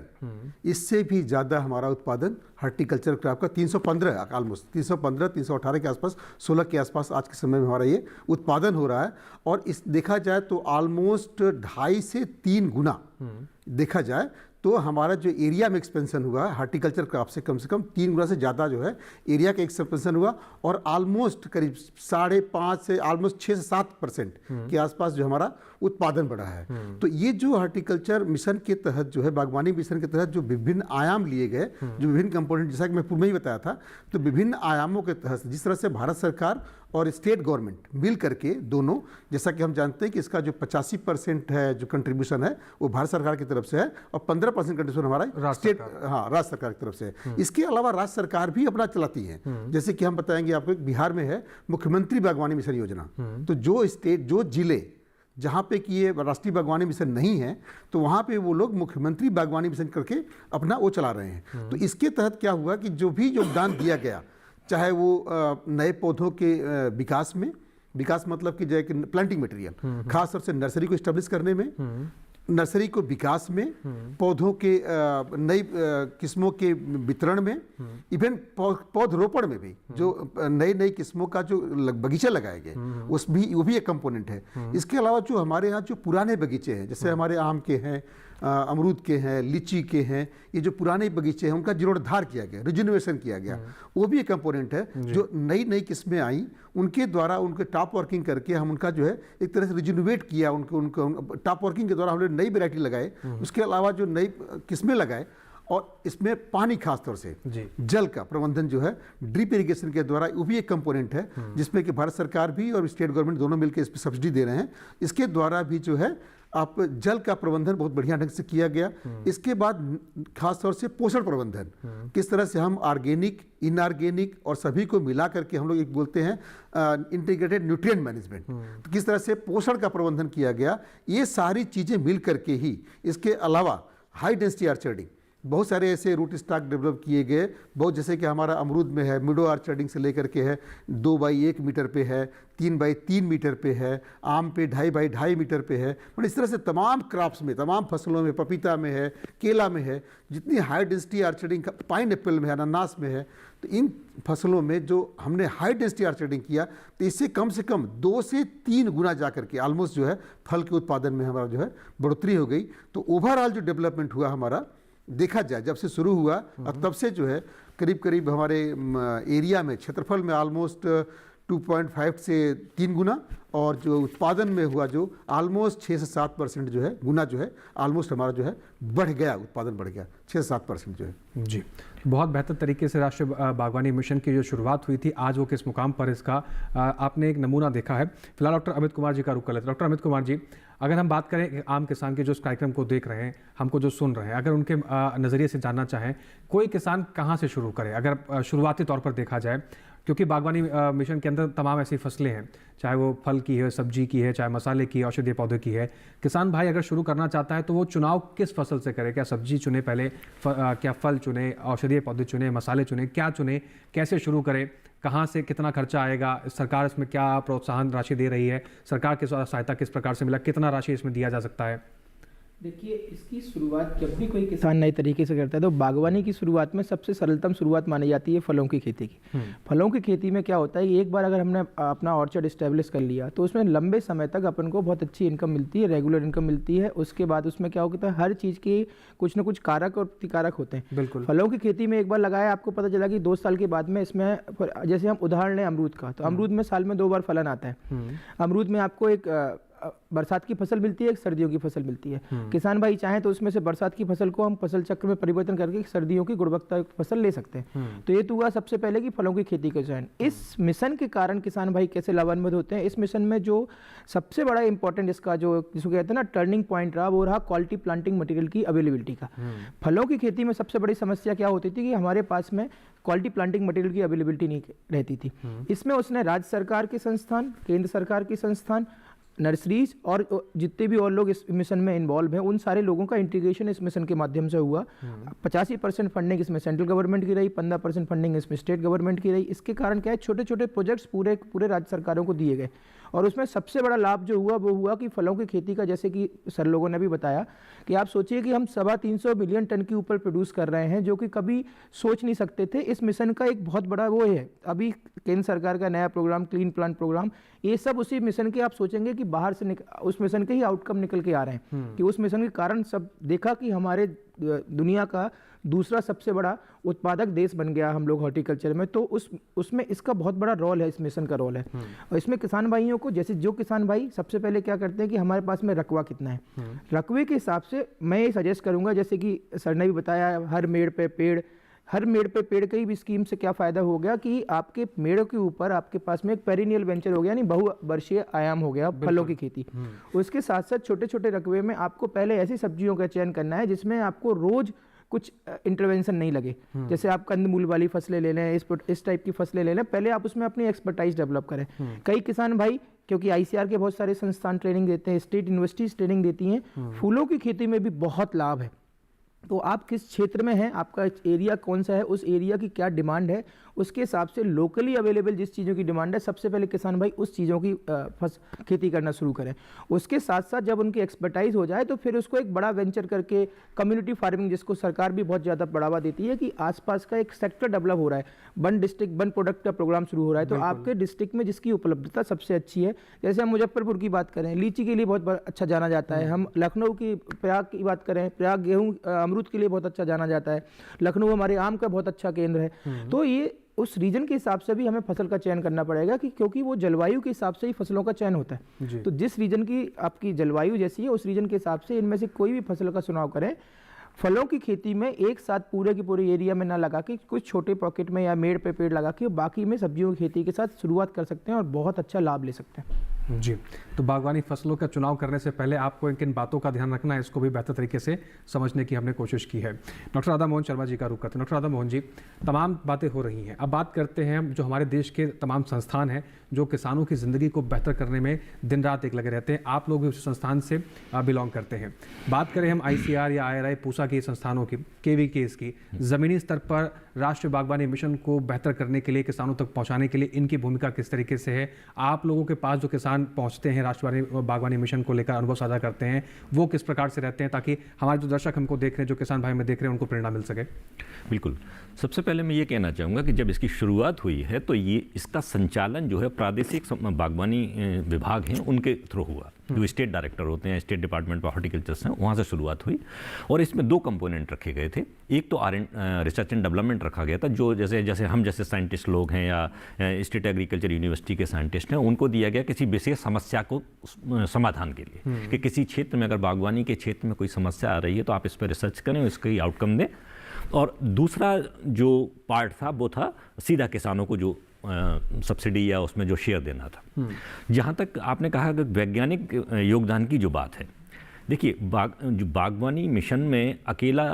इससे भी ज़्यादा हमारा उत्पादन हार्टिकल्चर क्रॉप का 315 ऑलमोस्ट 315 318 के आसपास 16 के आसपास आज के समय में हमारा ये उत्पादन हो रहा है। और इस देखा जाए तो ऑलमोस्ट 2.5 से 3 गुना देखा जाए तो हमारा जो एरिया में एक्सपेंशन हुआ है हार्टिकल्चर क्रॉप से कम 3 गुना से ज़्यादा जो है एरिया का एक्सपेंशन हुआ। और ऑलमोस्ट करीब 5.5 से ऑलमोस्ट 6 से 7% के आसपास जो हमारा उत्पादन बढ़ा है। तो ये जो हार्टिकल्चर मिशन के तहत जो है, बागवानी मिशन के तहत जो विभिन्न आयाम लिए गए, जो विभिन्न कंपोनेंट, जैसा कि मैं पूर्व में ही बताया था, तो विभिन्न आयामों के तहत जिस तरह से भारत सरकार और स्टेट गवर्नमेंट मिल करके दोनों, जैसा कि हम जानते हैं कि इसका जो 85% है जो कंट्रीब्यूशन है वो भारत सरकार की तरफ से है और 15% कंट्रीब्यूशन हमारा स्टेट राज्य सरकार की तरफ से है। इसके अलावा राज्य सरकार भी अपना चलाती है। जैसे कि हम बताएंगे आपको, बिहार में है मुख्यमंत्री बागवानी मिशन योजना। तो जो स्टेट, जो जिले जहाँ पे कि ये राष्ट्रीय बागवानी मिशन नहीं है, तो वहाँ पे वो लोग मुख्यमंत्री बागवानी मिशन करके अपना वो चला रहे हैं। तो इसके तहत क्या हुआ कि जो भी योगदान दिया गया, चाहे वो नए पौधों के विकास मतलब कि जैसे प्लांटिंग मटेरियल, खास तौर से नर्सरी को एस्टेब्लिश करने में, नर्सरी को विकास में, पौधों के नई किस्मों के वितरण में, इवन पौधरोपण में भी जो नई किस्मों का जो बगीचे लगाए गए वो भी एक कंपोनेंट है। इसके अलावा जो हमारे यहाँ जो पुराने बगीचे हैं, जैसे हमारे आम के हैं, अमरूद के हैं, लीची के हैं, ये जो पुराने बगीचे हैं उनका जीर्णोद्धार किया गया, रिजुनोवेशन किया गया, वो भी एक कंपोनेंट है। जो नई किस्में आई उनके द्वारा उनके टॉप वर्किंग करके हम उनका जो है एक तरह से रिजुनोवेट किया, उनको टॉप वर्किंग के द्वारा हमने नई वैरायटी लगाए। उसके अलावा जो नई किस्में लगाए, और इसमें पानी खास तौर से जल का प्रबंधन जो है ड्रिप इरिगेशन के द्वारा, वो भी एक कंपोनेंट है जिसमें कि भारत सरकार भी और स्टेट गवर्नमेंट दोनों मिलकर इस पर सब्सिडी दे रहे हैं। इसके द्वारा भी जो है आप जल का प्रबंधन बहुत बढ़िया ढंग से किया गया। इसके बाद खास तौर से पोषण प्रबंधन, किस तरह से हम ऑर्गेनिक, इनऑर्गेनिक और सभी को मिला करके हम लोग एक बोलते हैं इंटीग्रेटेड न्यूट्रिएंट मैनेजमेंट, तो किस तरह से पोषण का प्रबंधन किया गया, ये सारी चीज़ें मिल करके ही। इसके अलावा हाई डेंसिटी आर्चर्डिंग, बहुत सारे ऐसे रूट स्टॉक डेवलप किए गए, बहुत जैसे कि हमारा अमरूद में है, मिडो आर्चर्डिंग से लेकर के है 2x1 मीटर पे है, 3x3 मीटर पे है, आम पे 2.5x2 मीटर पे है। मतलब इस तरह से तमाम क्रॉप्स में, तमाम फसलों में, पपीता में है, केला में है, जितनी हाई डेंसिटी आर्चर्डिंग, पाइन एप्पल में है, अनानास में है, तो इन फसलों में जो हमने हाई डेंसिटी आर्चर्डिंग किया, तो इससे कम 2 से 3 गुना जा करके ऑलमोस्ट जो है फल के उत्पादन में हमारा जो है बढ़ोतरी हो गई। तो ओवरऑल जो डेवलपमेंट हुआ हमारा, देखा जाए जब से शुरू हुआ और तब से जो है करीब हमारे एरिया में, क्षेत्रफल में ऑलमोस्ट 2.5 से 3 गुना, और जो उत्पादन में हुआ जो ऑलमोस्ट 6 से 7% जो है गुना जो है ऑलमोस्ट हमारा जो है बढ़ गया, उत्पादन बढ़ गया 6 से 7% जो है। जी, बहुत बेहतर तरीके से राष्ट्रीय बागवानी मिशन की जो शुरुआत हुई थी, आज वो किस मुकाम पर इसका आपने एक नमूना देखा है। फिलहाल डॉक्टर अमित कुमार जी का रुख कर लेते हैं। डॉक्टर अमित कुमार जी, अगर हम बात करें आम किसान के जो इस कार्यक्रम को देख रहे हैं, हमको जो सुन रहे हैं, अगर उनके नज़रिए से जानना चाहें, कोई किसान कहाँ से शुरू करे अगर शुरुआती तौर पर देखा जाए, क्योंकि बागवानी मिशन के अंदर तमाम ऐसी फसलें हैं, चाहे वो फल की है, सब्जी की है, चाहे मसाले की, औषधीय पौधे की है। किसान भाई अगर शुरू करना चाहता है तो वो चुनाव किस फसल से करे? क्या सब्जी चुने पहले, क्या फल चुने, औषधीय पौधे चुने, मसाले चुने, क्या चुने, कैसे शुरू करे, कहाँ से कितना खर्चा आएगा, सरकार इसमें क्या प्रोत्साहन राशि दे रही है, सरकार की सहायता किस प्रकार से मिला, कितना राशि इसमें दिया जा सकता है? देखिए, इसकी शुरुआत जब भी कोई किसान नए तरीके से करता है तो बागवानी की शुरुआत में सबसे सरलतम शुरुआत मानी जाती है फलों की खेती की। फलों की खेती में क्या होता है कि एक बार अगर हमने अपना ऑर्चर्ड इस्टेब्लिश कर लिया तो उसमें लंबे समय तक अपन को बहुत अच्छी इनकम मिलती है, रेगुलर इनकम मिलती है। उसके बाद उसमें क्या होता है, हर चीज़ के कुछ ना कुछ कारक और प्रतिकारक होते हैं। बिल्कुल। फलों की खेती में एक बार लगाया, आपको पता चला कि 2 साल के बाद में इसमें, जैसे हम उदाहरण लें अमरूद का, तो अमरूद में साल में 2 बार फलन आता है। अमरूद में आपको एक बरसात की फसल मिलती है, एक सर्दियों की फसल मिलती है। किसान भाई चाहें तो उसमें से बरसात की फसल को हम फसल चक्र में परिवर्तन करके सर्दियों की गुणवत्तायुक्त फसल ले सकते हैं। तो ये तो हुआ सबसे पहले कि फलों की खेती का चयन। इस मिशन के कारण किसान भाई कैसे लाभान्वित होते हैं, इस मिशन में जो सबसे बड़ा इंपॉर्टेंट इसका जो जिसको कहते हैं ना टर्निंग पॉइंट रहा, वो रहा क्वालिटी प्लांटिंग मटेरियल की अवेलेबिलिटी का। फलों की खेती में सबसे बड़ी समस्या क्या होती थी कि हमारे पास में क्वालिटी प्लांटिंग मटेरियल की अवेलेबिलिटी नहीं रहती थी। इसमें उसने राज्य सरकार के संस्थान, केंद्र सरकार के संस्थान, नर्सरीज और जितने भी और लोग इस मिशन में इन्वॉल्व हैं, उन सारे लोगों का इंटीग्रेशन इस मिशन के माध्यम से हुआ। 85% फंडिंग इसमें सेंट्रल गवर्नमेंट की रही, 15% फंडिंग इसमें स्टेट गवर्नमेंट की रही। इसके कारण क्या है, छोटे छोटे प्रोजेक्ट्स पूरे राज्य सरकारों को दिए गए। और उसमें सबसे बड़ा लाभ जो हुआ वो हुआ कि फलों की खेती का, जैसे कि सर लोगों ने भी बताया कि आप सोचिए कि हम 325 मिलियन टन के ऊपर प्रोड्यूस कर रहे हैं, जो कि कभी सोच नहीं सकते थे। इस मिशन का एक बहुत बड़ा वो है, अभी केंद्र सरकार का नया प्रोग्राम क्लीन प्लांट प्रोग्राम, ये सब उसी मिशन के आप सोचेंगे कि बाहर से उस मिशन के ही आउटकम निकल के आ रहे हैं कि उस मिशन के कारण सब देखा कि हमारे दुनिया का दूसरा सबसे बड़ा उत्पादक देश बन गया हम लोग हॉर्टिकल्चर में। तो उसमें इसका बहुत बड़ा रोल है, इस मिशन का रोल है। और इसमें किसान भाइयों को, जैसे जो किसान भाई सबसे पहले क्या करते हैं कि हमारे पास में रकबा कितना है, रकबे के हिसाब से मैं ये सजेस्ट करूंगा, जैसे कि सर ने भी बताया हर मेड़ पे पेड़ की भी स्कीम से क्या फ़ायदा हो गया कि आपके मेड़ों के ऊपर आपके पास में एक पेरिनियल वेंचर हो गया, यानी बहुवर्षीय आयाम हो गया फलों की खेती। उसके साथ साथ छोटे छोटे रकबे में आपको पहले ऐसी सब्जियों का चयन करना है जिसमें आपको रोज कुछ इंटरवेंशन नहीं लगे। जैसे आप कंदमूल वाली फसलें ले लें, इस टाइप की फसलें ले लें, पहले आप उसमें अपनी एक्सपर्टाइज डेवलप करें। कई किसान भाई, क्योंकि आईसीआर के बहुत सारे संस्थान ट्रेनिंग देते हैं, स्टेट यूनिवर्सिटीज ट्रेनिंग देती हैं, फूलों की खेती में भी बहुत लाभ है। तो आप किस क्षेत्र में हैं, आपका एरिया कौन सा है, उस एरिया की क्या डिमांड है, उसके हिसाब से लोकली अवेलेबल जिस चीज़ों की डिमांड है, सबसे पहले किसान भाई उस चीज़ों की खेती करना शुरू करें। उसके साथ साथ जब उनकी एक्सपर्टाइज हो जाए तो फिर उसको एक बड़ा वेंचर करके कम्युनिटी फार्मिंग, जिसको सरकार भी बहुत ज़्यादा बढ़ावा देती है कि आसपास का एक सेक्टर डेवलप हो रहा है, वन डिस्ट्रिक्ट वन प्रोडक्ट का प्रोग्राम शुरू हो रहा है। तो आपके डिस्ट्रिक्ट में जिसकी उपलब्धता सबसे अच्छी है, जैसे हम मुजफ्फरपुर की बात करें, लीची के लिए बहुत अच्छा जाना जाता है। हम लखनऊ की, प्रयाग की बात करें, प्रयाग गेहूँ अमरूद के लिए बहुत अच्छा जाना जाता है। लखनऊ हमारे आम का बहुत अच्छा केंद्र है। तो ये उस रीजन के हिसाब से भी हमें फसल का चयन करना पड़ेगा कि क्योंकि वो जलवायु के हिसाब से ही फसलों का चयन होता है। तो जिस रीजन की आपकी जलवायु जैसी है, उस रीजन के हिसाब से इनमें से कोई भी फसल का चुनाव करें। फलों की खेती में एक साथ पूरे की पूरे एरिया में ना लगा के कुछ छोटे पॉकेट में या मेड़ पे पेड़ लगा के बाकी में सब्जियों की खेती के साथ शुरुआत कर सकते हैं और बहुत अच्छा लाभ ले सकते हैं। जी, तो बागवानी फसलों का चुनाव करने से पहले आपको किन बातों का ध्यान रखना है, इसको भी बेहतर तरीके से समझने की हमने कोशिश की है। डॉक्टर राधा मोहन शर्मा जी का रुख करते हैं। डॉक्टर राधा मोहन जी, तमाम बातें हो रही हैं, अब बात करते हैं जो हमारे देश के तमाम संस्थान हैं जो किसानों की ज़िंदगी को बेहतर करने में दिन रात एक लगे रहते हैं। आप लोग भी उस संस्थान से बिलोंग करते हैं। बात करें हम ICR या IRI पूसा के संस्थानों की, KVKs की, ज़मीनी स्तर पर राष्ट्रीय बागवानी मिशन को बेहतर करने के लिए, किसानों तक पहुँचाने के लिए इनकी भूमिका किस तरीके से है? आप लोगों के पास जो किसान पहुंचते हैं राष्ट्रीय बागवानी मिशन को लेकर, अनुभव साझा करते हैं, वो किस प्रकार से रहते हैं, ताकि हमारे जो दर्शक हमको देख रहे हैं, जो किसान भाई में देख रहे हैं, उनको प्रेरणा मिल सके? बिल्कुल। सबसे पहले मैं ये कहना चाहूँगा कि जब इसकी शुरुआत हुई है तो ये इसका संचालन जो है प्रादेशिक बागवानी विभाग हैं उनके थ्रू हुआ। जो स्टेट डायरेक्टर होते हैं, स्टेट डिपार्टमेंट ऑफ हॉर्टिकल्चर से, वहाँ से शुरुआत हुई। और इसमें 2 कंपोनेंट रखे गए थे। एक तो रिसर्च एंड डेवलपमेंट रखा गया था, जो जैसे हम जैसे साइंटिस्ट लोग हैं या स्टेट एग्रीकल्चर यूनिवर्सिटी के साइंटिस्ट हैं, उनको दिया गया किसी विशेष समस्या को समाधान के लिए कि किसी क्षेत्र में अगर बागवानी के क्षेत्र में कोई समस्या आ रही है तो आप इस पर रिसर्च करें, इसके आउटकम दें। और दूसरा जो पार्ट था वो था सीधा किसानों को जो सब्सिडी या उसमें जो शेयर देना था। जहाँ तक आपने कहा कि वैज्ञानिक योगदान की जो बात है, देखिए जो बागवानी मिशन में अकेला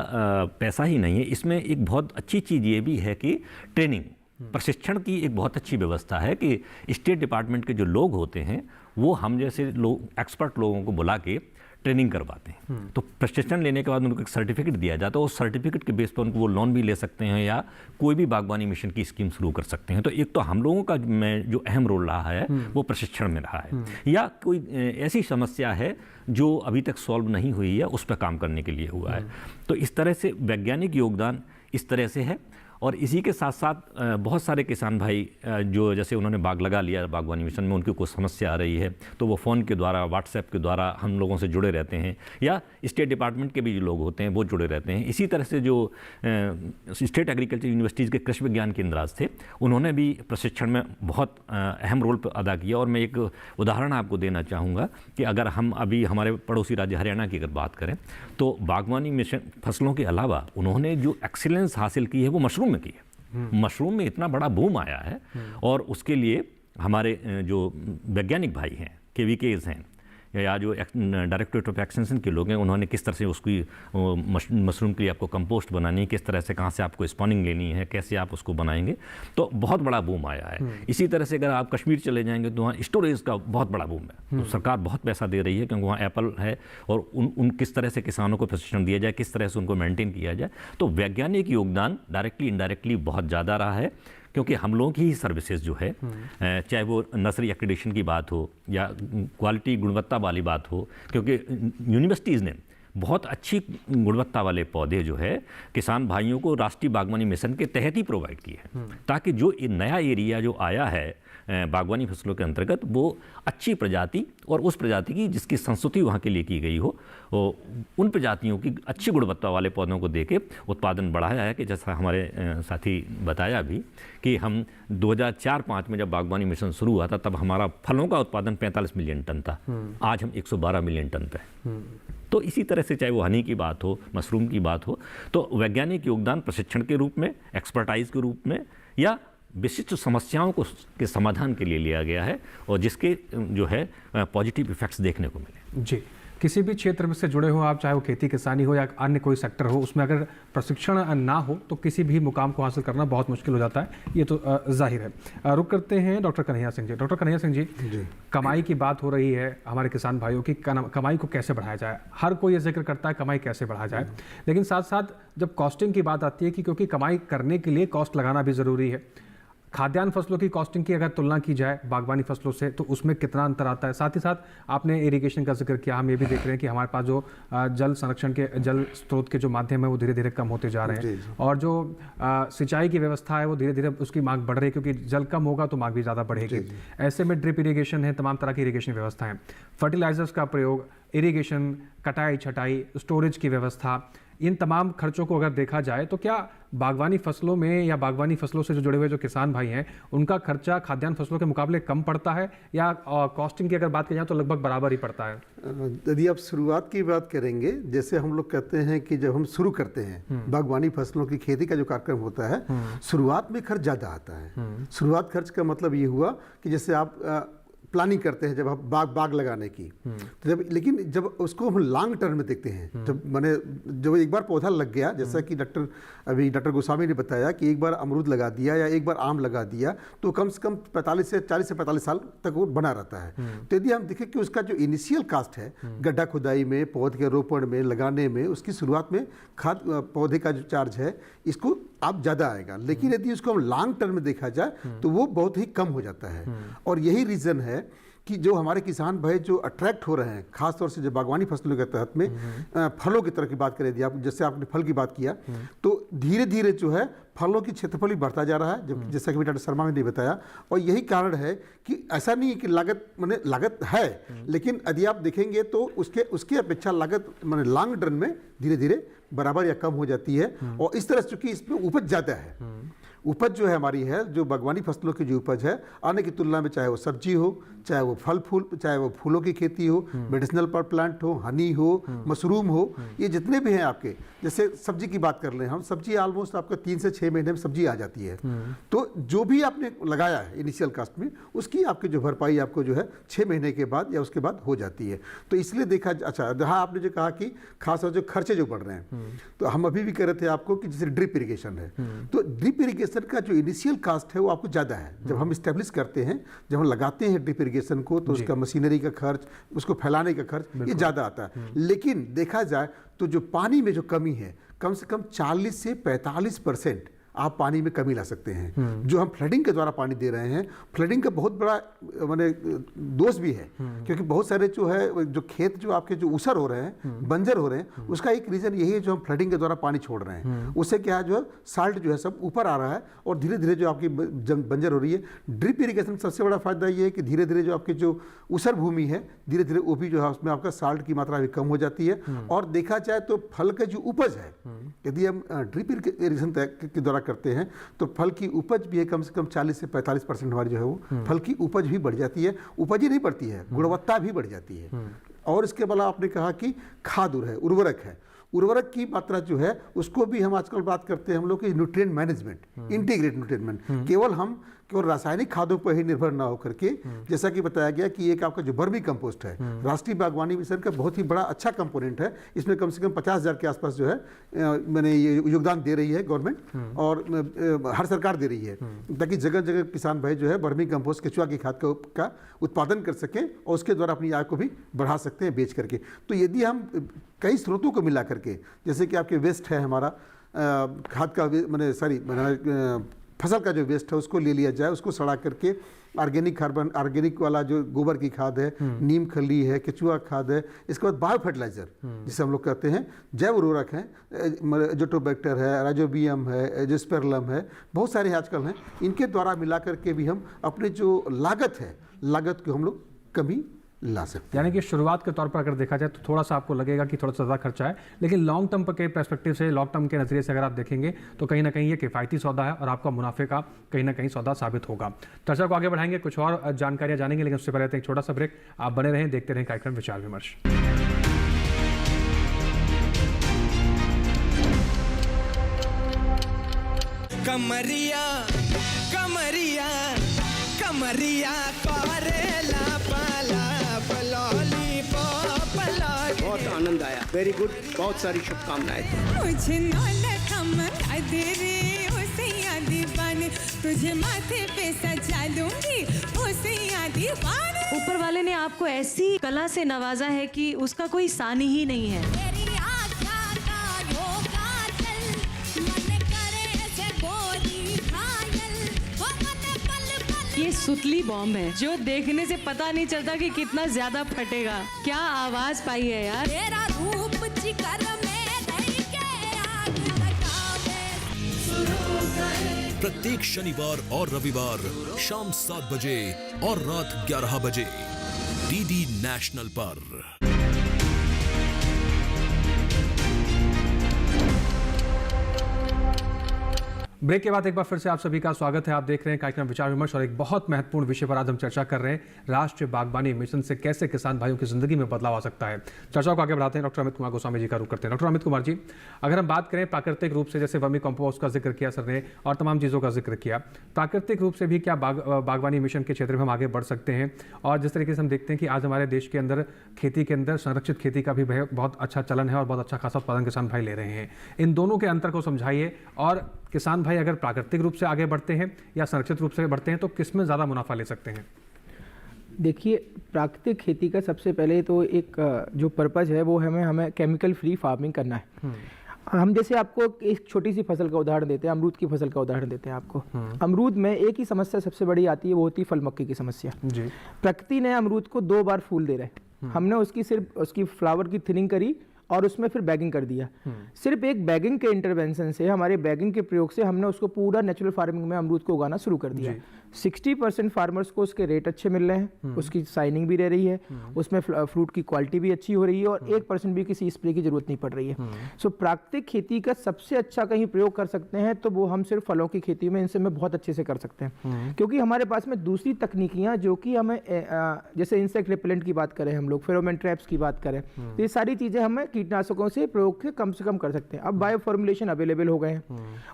पैसा ही नहीं है, इसमें एक बहुत अच्छी चीज़ ये भी है कि ट्रेनिंग, प्रशिक्षण की एक बहुत अच्छी व्यवस्था है कि स्टेट डिपार्टमेंट के जो लोग होते हैं वो हम जैसे लोग, एक्सपर्ट लोगों को बुला के ट्रेनिंग करवाते हैं। तो प्रशिक्षण लेने के बाद उनको एक सर्टिफिकेट दिया जाता है। उस सर्टिफिकेट के बेस पर उनको वो लोन भी ले सकते हैं या कोई भी बागवानी मिशन की स्कीम शुरू कर सकते हैं। तो एक तो हम लोगों का जो अहम रोल रहा है वो प्रशिक्षण में रहा है, या कोई ऐसी समस्या है जो अभी तक सॉल्व नहीं हुई है, उस पर काम करने के लिए हुआ है। तो इस तरह से वैज्ञानिक योगदान इस तरह से है। और इसी के साथ साथ बहुत सारे किसान भाई जो जैसे उन्होंने बाग लगा लिया बागवानी मिशन में, उनकी कोई समस्या आ रही है तो वो फ़ोन के द्वारा, व्हाट्सएप के द्वारा हम लोगों से जुड़े रहते हैं, या स्टेट डिपार्टमेंट के भी जो लोग होते हैं वो जुड़े रहते हैं। इसी तरह से जो स्टेट एग्रीकल्चर यूनिवर्सिटीज़ के कृषि विज्ञान केंद्र थे, उन्होंने भी प्रशिक्षण में बहुत अहम रोल अदा किया। और मैं एक उदाहरण आपको देना चाहूँगा कि अगर हम अभी हमारे पड़ोसी राज्य हरियाणा की अगर बात करें तो बागवानी मिशन फसलों के अलावा उन्होंने जो एक्सीलेंस हासिल की है वो मशरूम में की है। मशरूम में इतना बड़ा बूम आया है और उसके लिए हमारे जो वैज्ञानिक भाई हैं, KVKs हैं, या जो डायरेक्टरेट ऑफ एक्सटेंशन के लोग हैं, उन्होंने किस तरह से उसकी मशरूम के लिए आपको कंपोस्ट बनानी है, किस तरह से कहाँ से आपको स्पॉनिंग लेनी है, कैसे आप उसको बनाएंगे, तो बहुत बड़ा बूम आया है। इसी तरह से अगर आप कश्मीर चले जाएंगे तो वहाँ स्टोरेज का बहुत बड़ा बूम है। तो सरकार बहुत पैसा दे रही है क्योंकि वहाँ एप्पल है, और उन किस तरह से किसानों को प्रशिक्षण दिया जाए, किस तरह से उनको मेंटेन किया जाए। तो वैज्ञानिक योगदान डायरेक्टली इनडायरेक्टली बहुत ज़्यादा रहा है, क्योंकि हम लोगों की ही सर्विसेज जो है, चाहे वो नर्सरी एक्रेडिटेशन की बात हो या क्वालिटी गुणवत्ता वाली बात हो, क्योंकि यूनिवर्सिटीज़ ने बहुत अच्छी गुणवत्ता वाले पौधे जो है किसान भाइयों को राष्ट्रीय बागवानी मिशन के तहत ही प्रोवाइड किए हैं, ताकि जो नया एरिया जो आया है बागवानी फसलों के अंतर्गत, वो अच्छी प्रजाति और उस प्रजाति की जिसकी संस्तुति वहाँ के लिए की गई हो, उन प्रजातियों की अच्छी गुणवत्ता वाले पौधों को देके उत्पादन बढ़ाया है। कि जैसा हमारे साथी बताया भी कि हम 2004-05 में जब बागवानी मिशन शुरू हुआ था तब हमारा फलों का उत्पादन 45 मिलियन टन था, आज हम 112 मिलियन टन पे। तो इसी तरह से चाहे वो हनी की बात हो, मशरूम की बात हो, तो वैज्ञानिक योगदान प्रशिक्षण के रूप में, एक्सपर्टाइज के रूप में, या विशिष्ट समस्याओं को के समाधान के लिए लिया गया है, और जिसके जो है पॉजिटिव इफेक्ट्स देखने को मिले। जी, किसी भी क्षेत्र में से जुड़े हो आप, चाहे वो खेती किसानी हो या अन्य कोई सेक्टर हो, उसमें अगर प्रशिक्षण ना हो तो किसी भी मुकाम को हासिल करना बहुत मुश्किल हो जाता है, ये तो जाहिर है। रुक करते हैं डॉक्टर कन्हैया सिंह जी। डॉक्टर कन्हैया सिंह जी, कमाई की बात हो रही है हमारे किसान भाइयों की, कमाई को कैसे बढ़ाया जाए। हर कोई ये जिक्र करता है कमाई कैसे बढ़ाया जाए, लेकिन साथ साथ जब कॉस्टिंग की बात आती है कि क्योंकि कमाई करने के लिए कॉस्ट लगाना भी ज़रूरी है, खाद्यान्न फसलों की कॉस्टिंग की अगर तुलना की जाए बागवानी फसलों से तो उसमें कितना अंतर आता है। साथ ही साथ आपने इरिगेशन का जिक्र किया, हम ये भी देख रहे हैं कि हमारे पास जो जल संरक्षण के जल स्रोत के जो माध्यम है वो धीरे धीरे कम होते जा रहे हैं, और जो सिंचाई की व्यवस्था है वो धीरे धीरे उसकी मांग बढ़ रही है, क्योंकि जल कम होगा तो मांग भी ज़्यादा बढ़ेगी। ऐसे में ड्रिप इरीगेशन है, तमाम तरह की इरीगेशन व्यवस्था है, फर्टिलाइजर्स का प्रयोग, इरीगेशन, कटाई छटाई, स्टोरेज की व्यवस्था, इन तमाम खर्चों को अगर देखा जाए तो क्या बागवानी फसलों में या बागवानी फसलों से जो जुड़े हुए जो किसान भाई हैं उनका खर्चा खाद्यान्न फसलों के मुकाबले कम पड़ता है, या कॉस्टिंग की अगर बात की जाए तो लगभग बराबर ही पड़ता है? यदि आप शुरुआत की बात करेंगे, जैसे हम लोग कहते हैं कि जब हम शुरू करते हैं बागवानी फसलों की खेती का जो कार्यक्रम होता है, शुरुआत में खर्च ज़्यादा आता है। शुरुआत खर्च का मतलब ये हुआ कि जैसे आप प्लानिंग करते हैं जब आप बाग लगाने की, तो लेकिन जब उसको हम लॉन्ग टर्म में देखते हैं, जब एक बार पौधा लग गया, जैसा कि डॉक्टर गोस्वामी ने बताया कि एक बार अमरूद लगा दिया या एक बार आम लगा दिया तो कम से कम 40 से 45 साल तक वो बना रहता है। तो यदि हम देखें कि उसका जो इनिशियल कास्ट है, गड्ढा खुदाई में, पौधे के रोपण में, लगाने में, उसकी शुरुआत में खाद पौधे का जो चार्ज है इसको आप ज़्यादा आएगा, लेकिन यदि उसको हम लॉन्ग टर्म में देखा जाए तो वो बहुत ही कम हो जाता है। और यही रीज़न है कि जो हमारे किसान भाई जो अट्रैक्ट हो रहे हैं, खासतौर से जो बागवानी फसलों के तहत में फलों की तरह की बात करें, आप जैसे आपने फल की बात किया, तो धीरे धीरे जो है फलों की क्षेत्रफल भी बढ़ता जा रहा है, जैसा कि डॉक्टर शर्मा ने बताया। और यही कारण है कि ऐसा नहीं है कि लागत है, लेकिन यदि आप देखेंगे तो उसके अपेक्षा लागत लॉन्ग रन में धीरे धीरे बराबर या कम हो जाती है। और इस तरह से चूंकि इसमें उपज ज़्यादा है, उपज जो है हमारी है, जो बागवानी फसलों की जो उपज है अन्य की तुलना में, चाहे वो सब्जी हो, चाहे वो चाहे वो फूलों की खेती हो, मेडिसिनल प्लांट हो, हनी हो, मशरूम हो, ये जितने भी हैं आपके, जैसे सब्जी की बात कर लें हम, सब्जी ऑलमोस्ट आपको 3 से 6 महीने में सब्जी आ जाती है। तो जो भी आपने लगाया है इनिशियल कास्ट में, उसकी आपकी जो भरपाई आपको जो है 6 महीने के बाद या उसके बाद हो जाती है। तो इसलिए देखा, अच्छा हाँ, आपने जो कहा कि खासतौर जो खर्चे जो बढ़ रहे हैं, तो हम अभी भी कह रहे थे आपको कि जैसे ड्रिप इरीगेशन है, तो ड्रिप इरीगेशन का जो इनिशियल कास्ट है वो आपको ज़्यादा है। जब हम इस्टेब्लिश करते हैं, जब हम लगाते हैं ड्रिप इरीगेशन को, तो उसका मशीनरी का खर्च, उसको फैलाने का खर्च ये ज़्यादा आता है। लेकिन देखा जाए तो जो पानी में जो कमी है, कम से कम 40 से 45% आप पानी में कमी ला सकते हैं। जो हम फ्लडिंग के द्वारा पानी दे रहे हैं, फ्लडिंग का बहुत बड़ा माने दोष भी है, क्योंकि बहुत सारे जो है जो खेत जो आपके जो ऊसर हो रहे हैं, बंजर हो रहे हैं, उसका एक रीज़न यही है जो हम फ्लडिंग के द्वारा पानी छोड़ रहे हैं। उससे क्या है जो है साल्ट जो है सब ऊपर आ रहा है और धीरे धीरे जो आपकी बंजर हो रही है। ड्रिप इरिगेशन सबसे बड़ा फायदा ये है कि धीरे धीरे जो आपकी जो ऊसर भूमि है धीरे धीरे वो भी जो है उसमें आपका साल्ट की मात्रा भी कम हो जाती है। और देखा जाए तो फल का जो उपज है, यदि हम ड्रिप इरिगेशन के द्वारा करते हैं तो फल की उपज भी है कम से कम 40 से 45% हमारी जो है वो फल की उपज भी बढ़ जाती है। उपज ही नहीं बढ़ती है, गुणवत्ता भी बढ़ जाती है। और इसके अलावा आपने कहा कि खाद है, उर्वरक है, उर्वरक की मात्रा जो है उसको भी हम आजकल बात करते हैं हम लोग की न्यूट्रिएंट मैनेजमेंट, इंटीग्रेटेड न्यूट्रिएंट। केवल रासायनिक खादों पर ही निर्भर ना होकर के, जैसा कि बताया गया कि एक आपका जो वर्मी कंपोस्ट है, राष्ट्रीय बागवानी मिशन का बहुत ही बड़ा अच्छा कंपोनेंट है। इसमें कम से कम 50,000 के आसपास जो है मैंने ये योगदान दे रही है गवर्नमेंट, और हर सरकार दे रही है, ताकि जगह जगह किसान भाई जो है वर्मी कंपोस्ट, केचुआ की खाद का उत्पादन कर सकें और उसके द्वारा अपनी आय को भी बढ़ा सकते हैं बेच करके। तो यदि हम कई स्रोतों को मिला करके, जैसे कि आपके वेस्ट है हमारा खाद का मैंने फसल का जो वेस्ट है उसको ले लिया जाए, उसको सड़ा करके ऑर्गेनिक वाला जो गोबर की खाद है, नीम खली है, केचुआ खाद है, इसके बाद बायो फर्टिलाइजर जिसे हम लोग कहते हैं, जैव उर्वरक हैं, जोटोबैक्टर है, राइजोबियम है, जिस्पेरलम है, बहुत सारे आजकल हैं। इनके द्वारा मिला करके भी हम अपने जो लागत को हम लोग कमी ला सकते हैं। यानी कि शुरुआत के तौर पर अगर देखा जाए तो थोड़ा सा आपको लगेगा कि थोड़ा सा ज़्यादा खर्चा है, लेकिन लॉन्ग टर्म के पर्सपेक्टिव से, लॉन्ग टर्म के नज़रिए से अगर आप देखेंगे तो कहीं ना कहीं ये किफ़ायती सौदा है और आपका मुनाफे का कहीं ना कहीं सौदा साबित होगा। चर्चा को आगे बढ़ाएंगे, कुछ और जानकारियाँ जानेंगे, लेकिन उससे पहले एक छोटा सा ब्रेक। आप बने रहें, देखते रहें कार्यक्रम विचार विमर्श। कमरिया कमरिया कमरिया करेला बहुत आनंद आया, वेरी गुड, बहुत सारी शुभकामनाएं। तुझे माथे पे सजा दूंगी ऊपर वाले ने आपको ऐसी कला से नवाजा है कि उसका कोई सानी ही नहीं है। ये सुतली बॉम्ब है जो देखने से पता नहीं चलता कि कितना ज्यादा फटेगा। क्या आवाज पाई है यार। तेरा रूप जिगर में नहीं के आग लगावे। प्रत्येक शनिवार और रविवार शाम 7 बजे और रात 11 बजे डीडी नेशनल पर। ब्रेक के बाद एक बार फिर से आप सभी का स्वागत है। आप देख रहे हैं कार्यक्रम विचार विमर्श और एक बहुत महत्वपूर्ण विषय पर आज हम चर्चा कर रहे हैं, राष्ट्रीय बागवानी मिशन से कैसे किसान भाइयों की जिंदगी में बदलाव आ सकता है। चर्चा को आगे बढ़ाते हैं, डॉक्टर अमित कुमार गोस्वामी जी का रुख करते हैं। डॉक्टर अमित कुमार जी, अगर हम बात करें प्राकृतिक रूप से, जैसे वर्मी कंपोस्ट का जिक्र किया सर ने और तमाम चीज़ों का जिक्र किया, प्राकृतिक रूप से भी क्या बागवानी मिशन के क्षेत्र में हम आगे बढ़ सकते हैं? और जिस तरीके से हम देखते हैं कि आज हमारे देश के अंदर खेती के अंदर संरक्षित खेती का भी बहुत अच्छा चलन है और बहुत अच्छा खासा उत्पादन किसान भाई ले रहे हैं, इन दोनों के अंतर को समझाइए। और किसान भाई अगर प्राकृतिक रूप से आगे बढ़ते हैं या संरक्षित रूप से बढ़ते हैं तो किस में ज़्यादा मुनाफा ले सकते हैं? देखिए, प्राकृतिक खेती का सबसे पहले तो एक जो पर्पज़ है वो हमें केमिकल फ्री फार्मिंग करना है। हम जैसे आपको एक छोटी सी फसल का उदाहरण देते हैं, अमरूद की फसल का उदाहरण देते हैं आपको। अमरूद में एक ही समस्या सबसे बड़ी आती है, वो होती है फल मक्खी की समस्या जी। प्रकृति ने अमरूद को 2 बार फूल दे रहे, हमने सिर्फ उसकी फ्लावर की थिनिंग करी और उसमें फिर बैगिंग कर दिया। सिर्फ एक बैगिंग के इंटरवेंशन से, हमारे बैगिंग के प्रयोग से हमने उसको पूरा नेचुरल फार्मिंग में अमरूद को उगाना शुरू कर दिया। 60% फार्मर्स को उसके रेट अच्छे मिल रहे हैं, उसकी साइनिंग भी रह रही है, उसमें फ्रूट की क्वालिटी भी अच्छी हो रही है और 1% भी किसी स्प्रे की जरूरत नहीं पड़ रही है। सो प्राकृतिक खेती का सबसे अच्छा कहीं प्रयोग कर सकते हैं तो वो हम सिर्फ फलों की खेती में इनसे में बहुत अच्छे से कर सकते हैं, क्योंकि हमारे पास में दूसरी तकनीकियां जो कि हमें जैसे इंसेक्ट रिपेलेंट की बात करें हम लोग, फेरोमोन ट्रैप्स की बात करें, तो ये सारी चीजें हमें कीटनाशकों से प्रयोग से कम कर सकते हैं। अब बायो फॉर्मुलेशन अवेलेबल हो गए हैं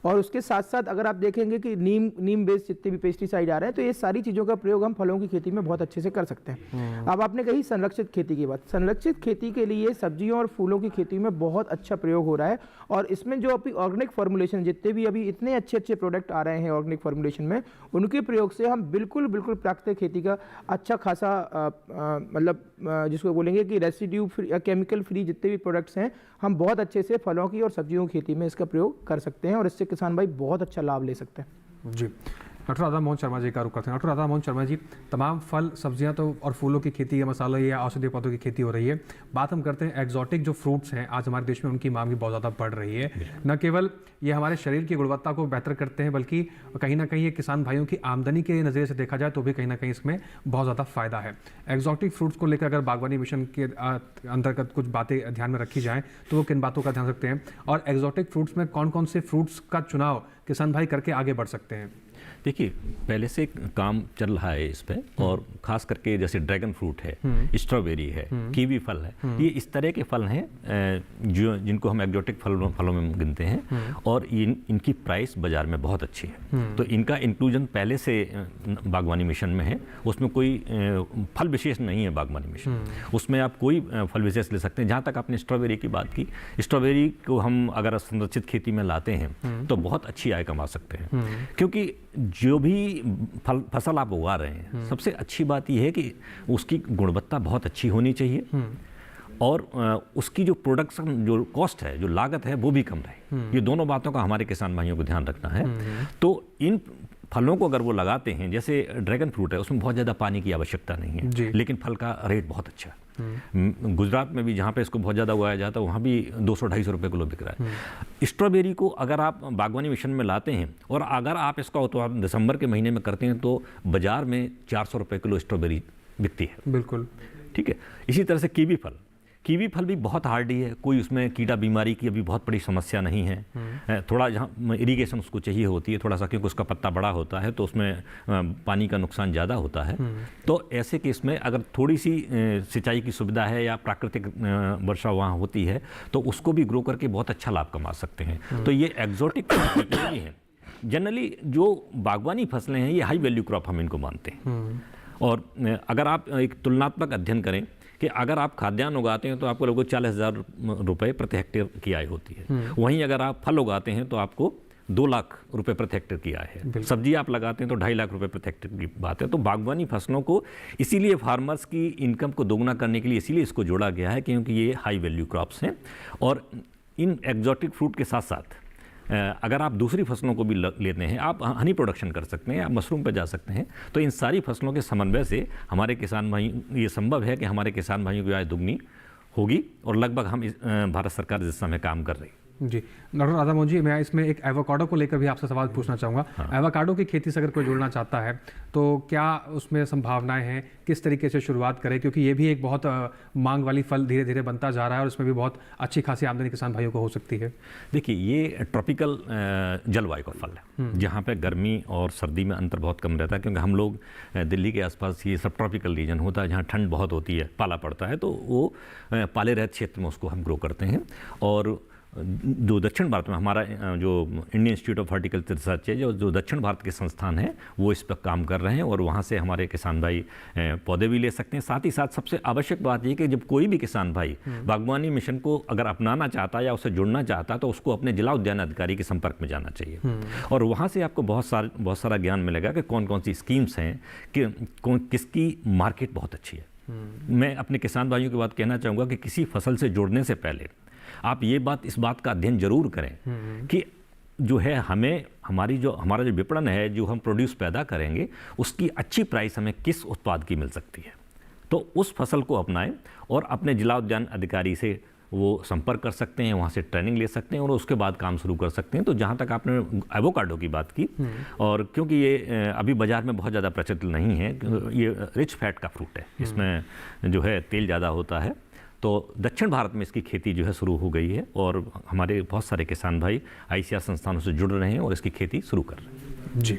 और उसके साथ साथ अगर आप देखेंगे कि नीम बेस्ड जितने भी पेस्टिसाइड जा रहे हैं। तो ये सारी चीज़ों का प्रयोग हम फलों की खेती में बहुत अच्छे से कर सकते हैं। अब आपने कही संरक्षित खेती की बात। संरक्षित खेती के लिए सब्जियों और फूलों की खेती में बहुत अच्छा प्रयोग हो रहा है, और इसमें जो अभी ऑर्गेनिक फॉर्मुलेशन, जितने भी अभी इतने अच्छे अच्छे प्रोडक्ट आ रहे हैं ऑर्गेनिक फॉर्मुलेशन में, उनके प्रयोग से हम बिल्कुल प्राकृतिक खेती का अच्छा खासा मतलब जिसको बोलेंगे कि रेसिड्यू फ्री या केमिकल फ्री जितने भी प्रोडक्ट्स हैं, हम बहुत अच्छे से फलों की और सब्जियों की खेती में इसका प्रयोग कर सकते हैं, और इससे किसान भाई बहुत अच्छा लाभ ले सकते हैं। जी, डॉक्टर राधा मोहन शर्मा जी का रुख करते हैं। डॉक्टर राधा मोहन शर्मा जी, तमाम फल सब्जियां तो और फूलों की खेती या मसालों या औषधीय पौधों की खेती हो रही है। बात हम करते हैं एग्जॉटिक जो फ्रूट्स हैं, आज हमारे देश में उनकी मांग भी बहुत ज़्यादा बढ़ रही है। न केवल ये हमारे शरीर की गुणवत्ता को बेहतर करते हैं, बल्कि कहीं ना कहीं ये किसान भाइयों की आमदनी के नज़रिए से देखा जाए तो भी कहीं ना कहीं इसमें बहुत ज़्यादा फ़ायदा है। एग्जॉटिक फ्रूट्स को लेकर अगर बागवानी मिशन के अंतर्गत कुछ बातें ध्यान में रखी जाएँ तो वो किन बातों का ध्यान रखते हैं, और एग्जॉटिक फ्रूट्स में कौन कौन से फ्रूट्स का चुनाव किसान भाई करके आगे बढ़ सकते हैं? देखिए, पहले से काम चल रहा है इस पे, और खास करके जैसे ड्रैगन फ्रूट है, स्ट्रॉबेरी है, कीवी फल है, ये इस तरह के फल हैं जो जिनको हम एग्जॉटिक फलों में गिनते हैं, और इनकी प्राइस बाजार में बहुत अच्छी है। तो इनका इंक्लूजन पहले से बागवानी मिशन में है। उसमें कोई फल विशेष नहीं है बागवानी मिशन, उसमें आप कोई फल विशेष ले सकते हैं। जहाँ तक आपने स्ट्रॉबेरी की बात की, स्ट्रॉबेरी को हम अगर संरक्षित खेती में लाते हैं तो बहुत अच्छी आय कमा सकते हैं, क्योंकि जो भी फसल आप उगा रहे हैं, सबसे अच्छी बात यह है कि उसकी गुणवत्ता बहुत अच्छी होनी चाहिए, और उसकी जो प्रोडक्शन जो कॉस्ट है, जो लागत है, वो भी कम रहे। ये दोनों बातों का हमारे किसान भाइयों को ध्यान रखना है। तो इन फलों को अगर वो लगाते हैं, जैसे ड्रैगन फ्रूट है, उसमें बहुत ज़्यादा पानी की आवश्यकता नहीं है, लेकिन फल का रेट बहुत अच्छा है। गुजरात में भी जहाँ पे इसको बहुत ज़्यादा उगाया जाता है, वहाँ भी 200-250 रुपये किलो बिक रहा है। स्ट्रॉबेरी को अगर आप बागवानी मिशन में लाते हैं, और अगर आप इसका उत्पादन दिसंबर के महीने में करते हैं, तो बाजार में 400 रुपये किलो स्ट्रॉबेरी बिकती है। बिल्कुल ठीक है। इसी तरह से कीवी फल भी बहुत हार्डी है, कोई उसमें कीड़ा बीमारी की अभी बहुत बड़ी समस्या नहीं है। थोड़ा जहाँ इरिगेशन उसको चाहिए होती है थोड़ा सा, क्योंकि उसका पत्ता बड़ा होता है, तो उसमें पानी का नुकसान ज़्यादा होता है। तो ऐसे केस में अगर थोड़ी सी सिंचाई की सुविधा है या प्राकृतिक वर्षा वहाँ होती है, तो उसको भी ग्रो करके बहुत अच्छा लाभ कमा सकते हैं। तो ये एग्जॉटिक हैं। जनरली जो बागवानी फसलें हैं, ये हाई वैल्यू क्रॉप हम इनको मानते हैं। और अगर आप एक तुलनात्मक अध्ययन करें कि अगर आप खाद्यान्न उगाते हैं तो आपको लगभग 40,000 रुपये प्रति हेक्टेयर की आय होती है। वहीं अगर आप फल उगाते हैं तो आपको 2 लाख रुपए प्रति हेक्टेयर की आय है। सब्जी आप लगाते हैं तो 2.5 लाख रुपए प्रति हेक्टेयर की बात है। तो बागवानी फसलों को इसीलिए फार्मर्स की इनकम को दोगुना करने के लिए इसीलिए इसको जोड़ा गया है, क्योंकि ये हाई वैल्यू क्रॉप्स हैं। और इन एग्जॉटिक फ्रूट के साथ साथ अगर आप दूसरी फसलों को भी लेते हैं, आप हनी प्रोडक्शन कर सकते हैं, आप मशरूम पर जा सकते हैं। तो इन सारी फसलों के समन्वय से हमारे किसान भाई, ये संभव है कि हमारे किसान भाइयों की आय दुगनी होगी, और लगभग हम भारत सरकार जिस समय काम कर रही है। जी, डॉक्टर राधा मोहन जी, मैं इसमें एक एवोकाडो को लेकर भी आपसे सवाल पूछना चाहूँगा। एवोकाडो की खेती से अगर कोई जुड़ना चाहता है तो क्या उसमें संभावनाएं हैं, किस तरीके से शुरुआत करें, क्योंकि ये भी एक बहुत मांग वाली फल धीरे धीरे बनता जा रहा है, और इसमें भी बहुत अच्छी खासी आमदनी किसान भाइयों को हो सकती है। देखिए, ये ट्रॉपिकल जलवायु का फल है, जहाँ पे गर्मी और सर्दी में अंतर बहुत कम रहता है, क्योंकि हम लोग दिल्ली के आसपास ये सब ट्रॉपिकल रीजन होता है, जहाँ ठंड बहुत होती है, पाला पड़ता है, तो वो पाले रहित क्षेत्र में उसको हम ग्रो करते हैं। और जो दक्षिण भारत में हमारा जो Indian institute of horticulture research है, जो दक्षिण भारत के संस्थान हैं, वो इस पर काम कर रहे हैं, और वहाँ से हमारे किसान भाई पौधे भी ले सकते हैं। साथ ही साथ सबसे आवश्यक बात ये कि जब कोई भी किसान भाई बागवानी मिशन को अगर अपनाना चाहता है या उससे जुड़ना चाहता है, तो उसको अपने जिला उद्यान अधिकारी के संपर्क में जाना चाहिए, और वहाँ से आपको बहुत सारा ज्ञान मिलेगा कि कौन कौन सी स्कीम्स हैं, कि किसकी मार्केट बहुत अच्छी है। मैं अपने किसान भाइयों की बात कहना चाहूँगा कि किसी फसल से जुड़ने से पहले आप इस बात का अध्ययन जरूर करें कि जो है हमारा जो विपणन है, जो हम प्रोड्यूस पैदा करेंगे, उसकी अच्छी प्राइस हमें किस उत्पाद की मिल सकती है। तो उस फसल को अपनाएं, और अपने जिला उद्यान अधिकारी से वो संपर्क कर सकते हैं, वहाँ से ट्रेनिंग ले सकते हैं, और उसके बाद काम शुरू कर सकते हैं। तो जहाँ तक आपने एवोकाडो की बात की, और क्योंकि ये अभी बाज़ार में बहुत ज़्यादा प्रचलित नहीं है, ये रिच फैट का फ्रूट है, इसमें जो है तेल ज़्यादा होता है, तो दक्षिण भारत में इसकी खेती जो है शुरू हो गई है, और हमारे बहुत सारे किसान भाई ICAR संस्थानों से जुड़ रहे हैं और इसकी खेती शुरू कर रहे हैं। जी,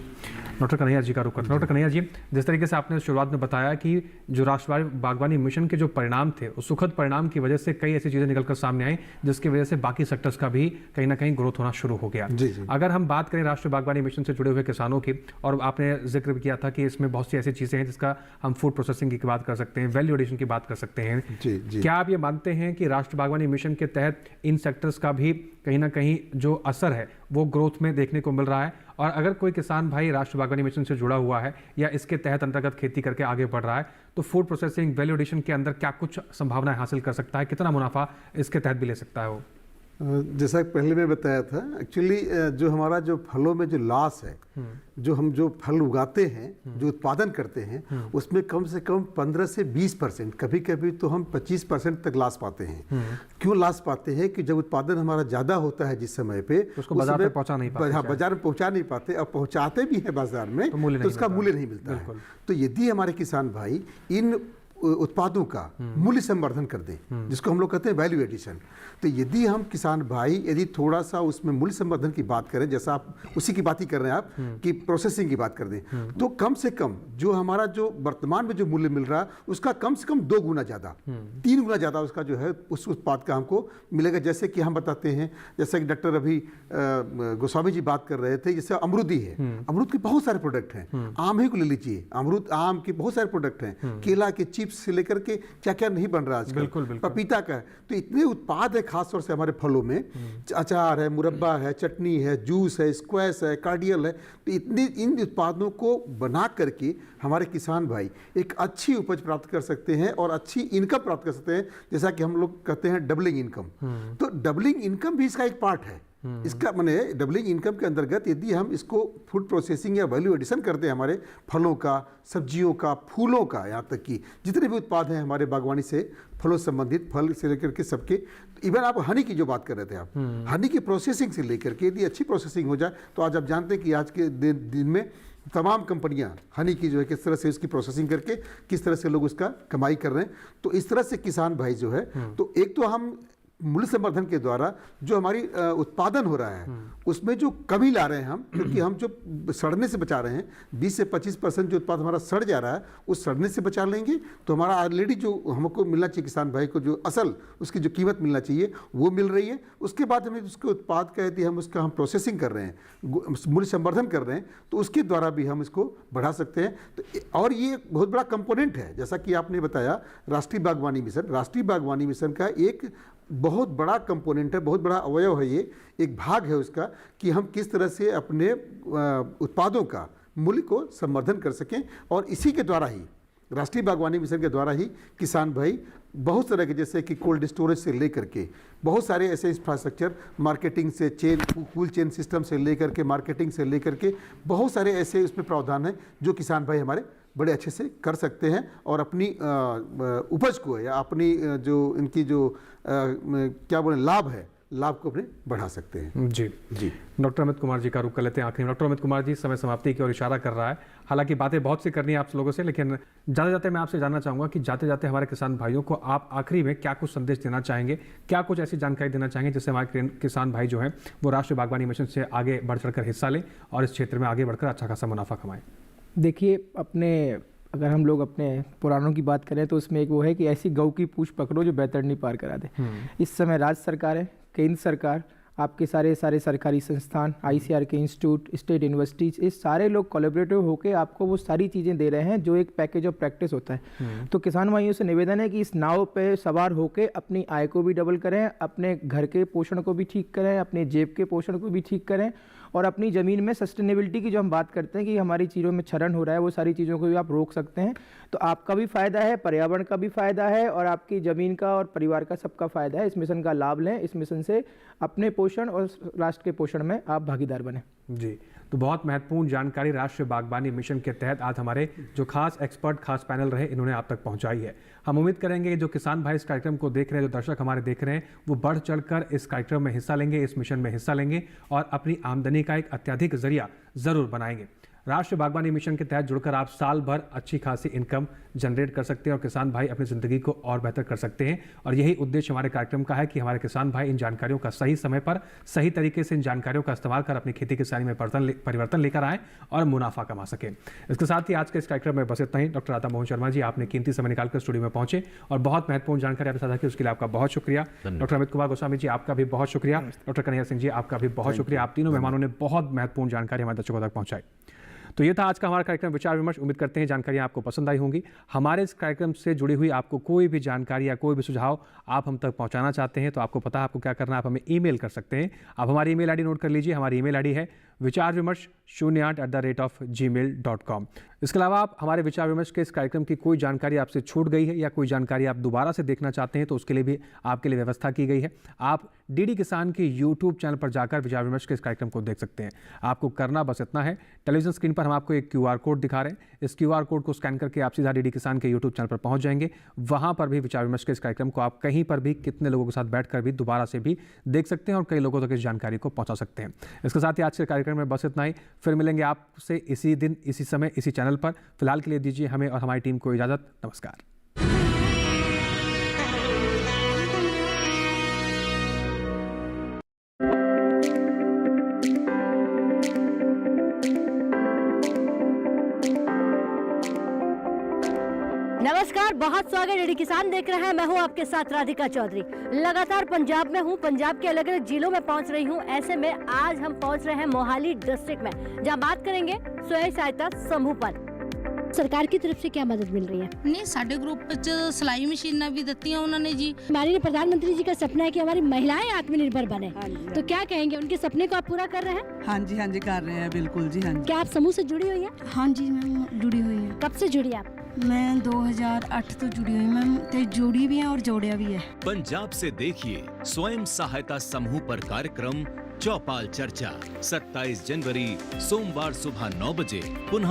डॉक्टर कन्हैया जी का रुख करते हैं। डॉक्टर कन्हैया जी, जिस तरीके से आपने शुरुआत में बताया कि जो राष्ट्रीय बागवानी मिशन के जो परिणाम थे, उस सुखद परिणाम की वजह से कई ऐसी चीज़ें निकलकर सामने आई जिसकी वजह से बाकी सेक्टर्स का भी कहीं ना कहीं ग्रोथ होना शुरू हो गया। अगर हम बात करें राष्ट्रीय बागवानी मिशन से जुड़े हुए किसानों की, और आपने जिक्र भी किया था कि इसमें बहुत सी ऐसी चीज़ें हैं जिसका हम फूड प्रोसेसिंग की बात कर सकते हैं, वैल्यू एडिशन की बात कर सकते हैं, क्या आप ये मानते हैं कि राष्ट्रीय बागवानी मिशन के तहत इन सेक्टर्स का भी कहीं ना कहीं जो असर है वो ग्रोथ में देखने को मिल रहा है? और अगर कोई किसान भाई राष्ट्रीय बागवानी मिशन से जुड़ा हुआ है या इसके तहत अंतर्गत खेती करके आगे बढ़ रहा है, तो फूड प्रोसेसिंग, वैल्यू एडिशन के अंदर क्या कुछ संभावनाएं हासिल कर सकता है? कितना मुनाफा इसके तहत भी ले सकता है वो? जैसा पहले मैं बताया था, एक्चुअली जो हमारा जो फलों में जो लॉस है, जो हम जो फल उगाते हैं, जो उत्पादन करते हैं, उसमें कम से कम 15 से 20%, कभी कभी तो हम 25% तक लॉस पाते हैं। क्यों लॉस पाते हैं? कि जब उत्पादन हमारा ज़्यादा होता है जिस समय पे, उसको बाजार में पहुंचा नहीं पाते। हाँ, बाजार में पहुंचा नहीं पाते, अब पहुंचाते भी हैं बाजार में तो उसका मूल्य नहीं मिलता है। तो यदि हमारे किसान भाई इन उत्पादों का मूल्य संवर्धन कर दें, जिसको हम लोग कहते हैं वैल्यू एडिशन, तो यदि हम किसान भाई यदि थोड़ा सा उसमें मूल्य संवर्धन की बात करें, जैसा आप उसी की बात ही कर रहे हैं आप कि प्रोसेसिंग की बात कर दें, तो कम से कम जो हमारा जो वर्तमान में जो मूल्य मिल रहा है उसका कम से कम 2 गुना ज़्यादा, 3 गुना ज़्यादा उसका जो है उस उत्पाद का हमको मिलेगा। जैसे कि हम बताते हैं, जैसे कि डॉक्टर अभी गोस्वामी जी बात कर रहे थे, जैसे अमरूदी है, अमरूद के बहुत सारे प्रोडक्ट हैं, आम ही को ले लीजिए, अमरूद आम के बहुत सारे प्रोडक्ट हैं, केला के चिप्स से लेकर के क्या क्या नहीं बन रहा है आजकल, पपीता का है, तो इतने उत्पाद है खास तौर से हमारे फलों में, अचार है, मुरब्बा है, चटनी है, जूस है, स्क्वैश है, कार्डियल है, तो इतने इन उत्पादों को बना करके हमारे किसान भाई एक अच्छी उपज प्राप्त कर सकते हैं और अच्छी इनकम प्राप्त कर सकते हैं, जैसा कि हम लोग कहते हैं डबलिंग इनकम। तो डबलिंग इनकम भी इसका एक पार्ट है। इसका माने डबलिंग इनकम के अंतर्गत यदि हम इसको फूड प्रोसेसिंग या वैल्यू एडिशन करते हैं, हमारे फलों का, सब्जियों का, फूलों का, यहाँ तक कि जितने भी उत्पाद हैं हमारे बागवानी से फलों से संबंधित, फल से लेकर के सबके, इवन आप हनी की जो बात कर रहे थे आप, हनी की प्रोसेसिंग से लेकर के यदि अच्छी प्रोसेसिंग हो जाए तो आज आप जानते हैं कि आज के दिन में तमाम कंपनियां हनी की जो है किस तरह से उसकी प्रोसेसिंग करके किस तरह से लोग उसका कमाई कर रहे हैं। तो इस तरह से किसान भाई जो है, तो एक तो हम मूल्य संवर्धन के द्वारा जो हमारी उत्पादन हो रहा है उसमें जो कमी ला रहे हैं हम, क्योंकि हम जो सड़ने से बचा रहे हैं, 20 से 25% जो उत्पाद हमारा सड़ जा रहा है उस सड़ने से बचा लेंगे तो हमारा ऑलरेडी जो हमको मिलना चाहिए किसान भाई को, जो असल उसकी जो कीमत मिलना चाहिए वो मिल रही है। उसके बाद हमें उसके उत्पाद का यदि हम उसका हम प्रोसेसिंग कर रहे हैं, मूल्य संवर्धन कर रहे हैं, तो उसके द्वारा भी हम इसको बढ़ा सकते हैं। तो और ये बहुत बड़ा कंपोनेंट है, जैसा कि आपने बताया राष्ट्रीय बागवानी मिशन, राष्ट्रीय बागवानी मिशन का एक बहुत बड़ा कंपोनेंट है, बहुत बड़ा अवयव है, ये एक भाग है उसका कि हम किस तरह से अपने उत्पादों का मूल्य को संवर्धन कर सकें। और इसी के द्वारा ही, राष्ट्रीय बागवानी मिशन के द्वारा ही किसान भाई बहुत तरह के, जैसे कि कोल्ड स्टोरेज से लेकर के बहुत सारे ऐसे इंफ्रास्ट्रक्चर, मार्केटिंग से चेन, कूल चेन सिस्टम से लेकर के, मार्केटिंग से लेकर के बहुत सारे ऐसे उसमें प्रावधान हैं जो किसान भाई हमारे बड़े अच्छे से कर सकते हैं और अपनी उपज को या अपनी जो इनकी जो क्या बोले लाभ है, लाभ को अपने बढ़ा सकते हैं। जी जी, डॉक्टर अमित कुमार जी का रुख कर लेते हैं आखिरी में। डॉक्टर अमित कुमार जी, समय समाप्ति की ओर इशारा कर रहा है, हालांकि बातें बहुत सी करनी है आप लोगों से, लेकिन जाते जाते मैं आपसे जानना चाहूँगा कि जाते जाते हमारे किसान भाइयों को आप आखिरी में क्या कुछ संदेश देना चाहेंगे, क्या कुछ ऐसी जानकारी देना चाहेंगे जिससे हमारे किसान भाई जो हैं वो राष्ट्रीय बागवानी मिशन से आगे बढ़ चढ़ कर हिस्सा लें और इस क्षेत्र में आगे बढ़कर अच्छा खासा मुनाफा कमाएं? देखिए, अगर हम लोग अपने पुरानों की बात करें तो उसमें एक वो है कि ऐसी गऊ की पूंछ पकड़ो जो बैतरणी पार करा दे। इस समय राज्य सरकार है, केंद्र सरकार, आपके सारे सरकारी संस्थान, ICAR के इंस्टीट्यूट, स्टेट यूनिवर्सिटीज, ये सारे लोग कोलैबोरेटिव होकर आपको वो सारी चीज़ें दे रहे हैं जो एक पैकेज ऑफ प्रैक्टिस होता है। तो किसान भाइयों से निवेदन है कि इस नाव पे सवार होकर अपनी आय को भी डबल करें, अपने घर के पोषण को भी ठीक करें, अपने जेब के पोषण को भी ठीक करें और अपनी ज़मीन में सस्टेनेबिलिटी की जो हम बात करते हैं कि हमारी चीज़ों में क्षरण हो रहा है, वो सारी चीज़ों को भी आप रोक सकते हैं। तो आपका भी फ़ायदा है, पर्यावरण का भी फ़ायदा है और आपकी ज़मीन का और परिवार का सबका फ़ायदा है। इस मिशन का लाभ लें, इस मिशन से अपने पोषण और राष्ट्र के पोषण में आप भागीदार बने। जी, तो बहुत महत्वपूर्ण जानकारी राष्ट्रीय बागवानी मिशन के तहत आज हमारे जो खास एक्सपर्ट, खास पैनल रहे, इन्होंने आप तक पहुंचाई है। हम उम्मीद करेंगे जो किसान भाई इस कार्यक्रम को देख रहे हैं, जो दर्शक हमारे देख रहे हैं, वो बढ़ चढ़कर इस कार्यक्रम में हिस्सा लेंगे, इस मिशन में हिस्सा लेंगे और अपनी आमदनी का एक अत्यधिक जरिया जरूर बनाएंगे। राष्ट्रीय बागवानी मिशन के तहत जुड़कर आप साल भर अच्छी खासी इनकम जनरेट कर सकते हैं और किसान भाई अपनी ज़िंदगी को और बेहतर कर सकते हैं। और यही उद्देश्य हमारे कार्यक्रम का है कि हमारे किसान भाई इन जानकारियों का सही समय पर सही तरीके से इन जानकारियों का इस्तेमाल कर अपनी खेती किसानी में परिवर्तन लेकर आए और मुनाफा कमा सकें। इसके साथ ही आज के इस कार्यक्रम में बस इतना ही। डॉक्टर राधा मोहन शर्मा जी, आपने कीमती समय निकालकर स्टूडियो में पहुंचे और बहुत महत्वपूर्ण जानकारी आपके साझा की, उसके लिए आपका बहुत शुक्रिया। डॉक्टर अमित कुमार गोस्वामी जी, आपका भी बहुत शुक्रिया। डॉक्टर कन्हैया सिंह जी, आपका भी बहुत शुक्रिया। आप तीनों मेहमानों ने बहुत महत्वपूर्ण जानकारी हमारे दर्शकों तक पहुंचाई। तो ये था आज का हमारा कार्यक्रम विचार विमर्श। उम्मीद करते हैं जानकारियां आपको पसंद आई होंगी। हमारे इस कार्यक्रम से जुड़ी हुई आपको कोई भी जानकारी या कोई भी सुझाव आप हम तक पहुंचाना चाहते हैं तो आपको पता है आपको क्या करना है। आप हमें ईमेल कर सकते हैं। आप हमारी ईमेल आईडी नोट कर लीजिए। हमारी ईमेल आईडी है vichar-vimarsh08@gmail.com। इसके अलावा आप हमारे विचार विमर्श के इस कार्यक्रम की कोई जानकारी आपसे छूट गई है या कोई जानकारी आप दोबारा से देखना चाहते हैं तो उसके लिए भी आपके लिए व्यवस्था की गई है। आप डीडी किसान के यूट्यूब चैनल पर जाकर विचार विमर्श के इस कार्यक्रम को देख सकते हैं। आपको करना बस इतना है, टेलीविजन स्क्रीन पर हम आपको एक QR कोड दिखा रहे हैं। इस QR कोड को स्कैन करके आप सीधा डीडी किसान के यूट्यूब चैनल पर पहुंच जाएंगे। वहां पर भी विचार विमर्श के इस कार्यक्रम को आप कहीं पर भी कितने लोगों के साथ बैठकर भी दोबारा से भी देख सकते हैं और कई लोगों तक इस जानकारी को पहुंचा सकते हैं। इसके साथ ही आज के कार्यक्रम में बस इतना ही। फिर मिलेंगे आपसे इसी दिन, इसी समय, इसी चैनल पर। फिलहाल के लिए दीजिए हमें और हमारी टीम को इजाजत। नमस्कार। नमस्कार, बहुत स्वागत। डीडी किसान देख रहे हैं, मैं हूं आपके साथ राधिका चौधरी। लगातार पंजाब में हूं, पंजाब के अलग अलग जिलों में पहुंच रही हूं। ऐसे में आज हम पहुंच रहे हैं मोहाली डिस्ट्रिक्ट में, जहां बात करेंगे स्वयं सहायता समूह पर। सरकार की तरफ से क्या मदद मिल रही है? नहीं, साडे ग्रुप च सिलाई मशीना भी दी उन्होंने जी। माननीय प्रधानमंत्री जी का सपना है कि हमारी महिलाएं आत्मनिर्भर बने, तो क्या कहेंगे, उनके सपने को आप पूरा कर रहे हैं? हाँ जी कर रहे हैं, बिल्कुल जी। हाँ जी। क्या आप समूह से जुड़ी हुई है? हाँ जी मैम, जुड़ी हुई है। कब से जुड़ी आप? मैं 2008 तो जुड़ी हुई मैम, तो जुड़ी भी है और जोड़िया भी है। पंजाब से देखिए स्वयं सहायता समूह पर कार्यक्रम चौपाल चर्चा 27 जनवरी सोमवार सुबह 9 बजे पुनः